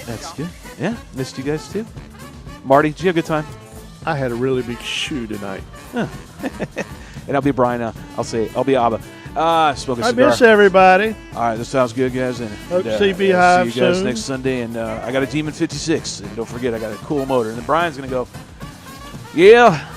That's good. Yeah, missed you guys too. Marty, did you have a good time? I had a really big shoe tonight. And I'll be Brian. I'll be Abba. Smoking a I cigar. miss everybody. All right, this sounds good, guys. And, Hope to and, see Beehive see you guys soon. next Sunday. And I got a Demon 56. And don't forget, I got a cool motor. And then Brian's going to go, yeah.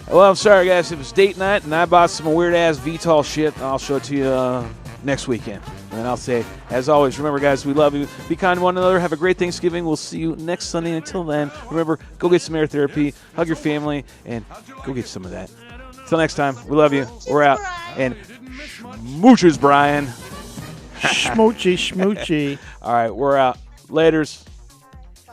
Well, I'm sorry, guys. It was date night, and I bought some weird-ass VTOL shit. I'll show it to you next weekend. And then I'll say, as always, remember, guys, we love you. Be kind to one another. Have a great Thanksgiving. We'll see you next Sunday. Until then, remember, go get some air therapy, hug your family, and go get some of that. Until next time, we love you. We're out. And smooches, Brian. Smoochy, smoochy. All right, we're out. Laters.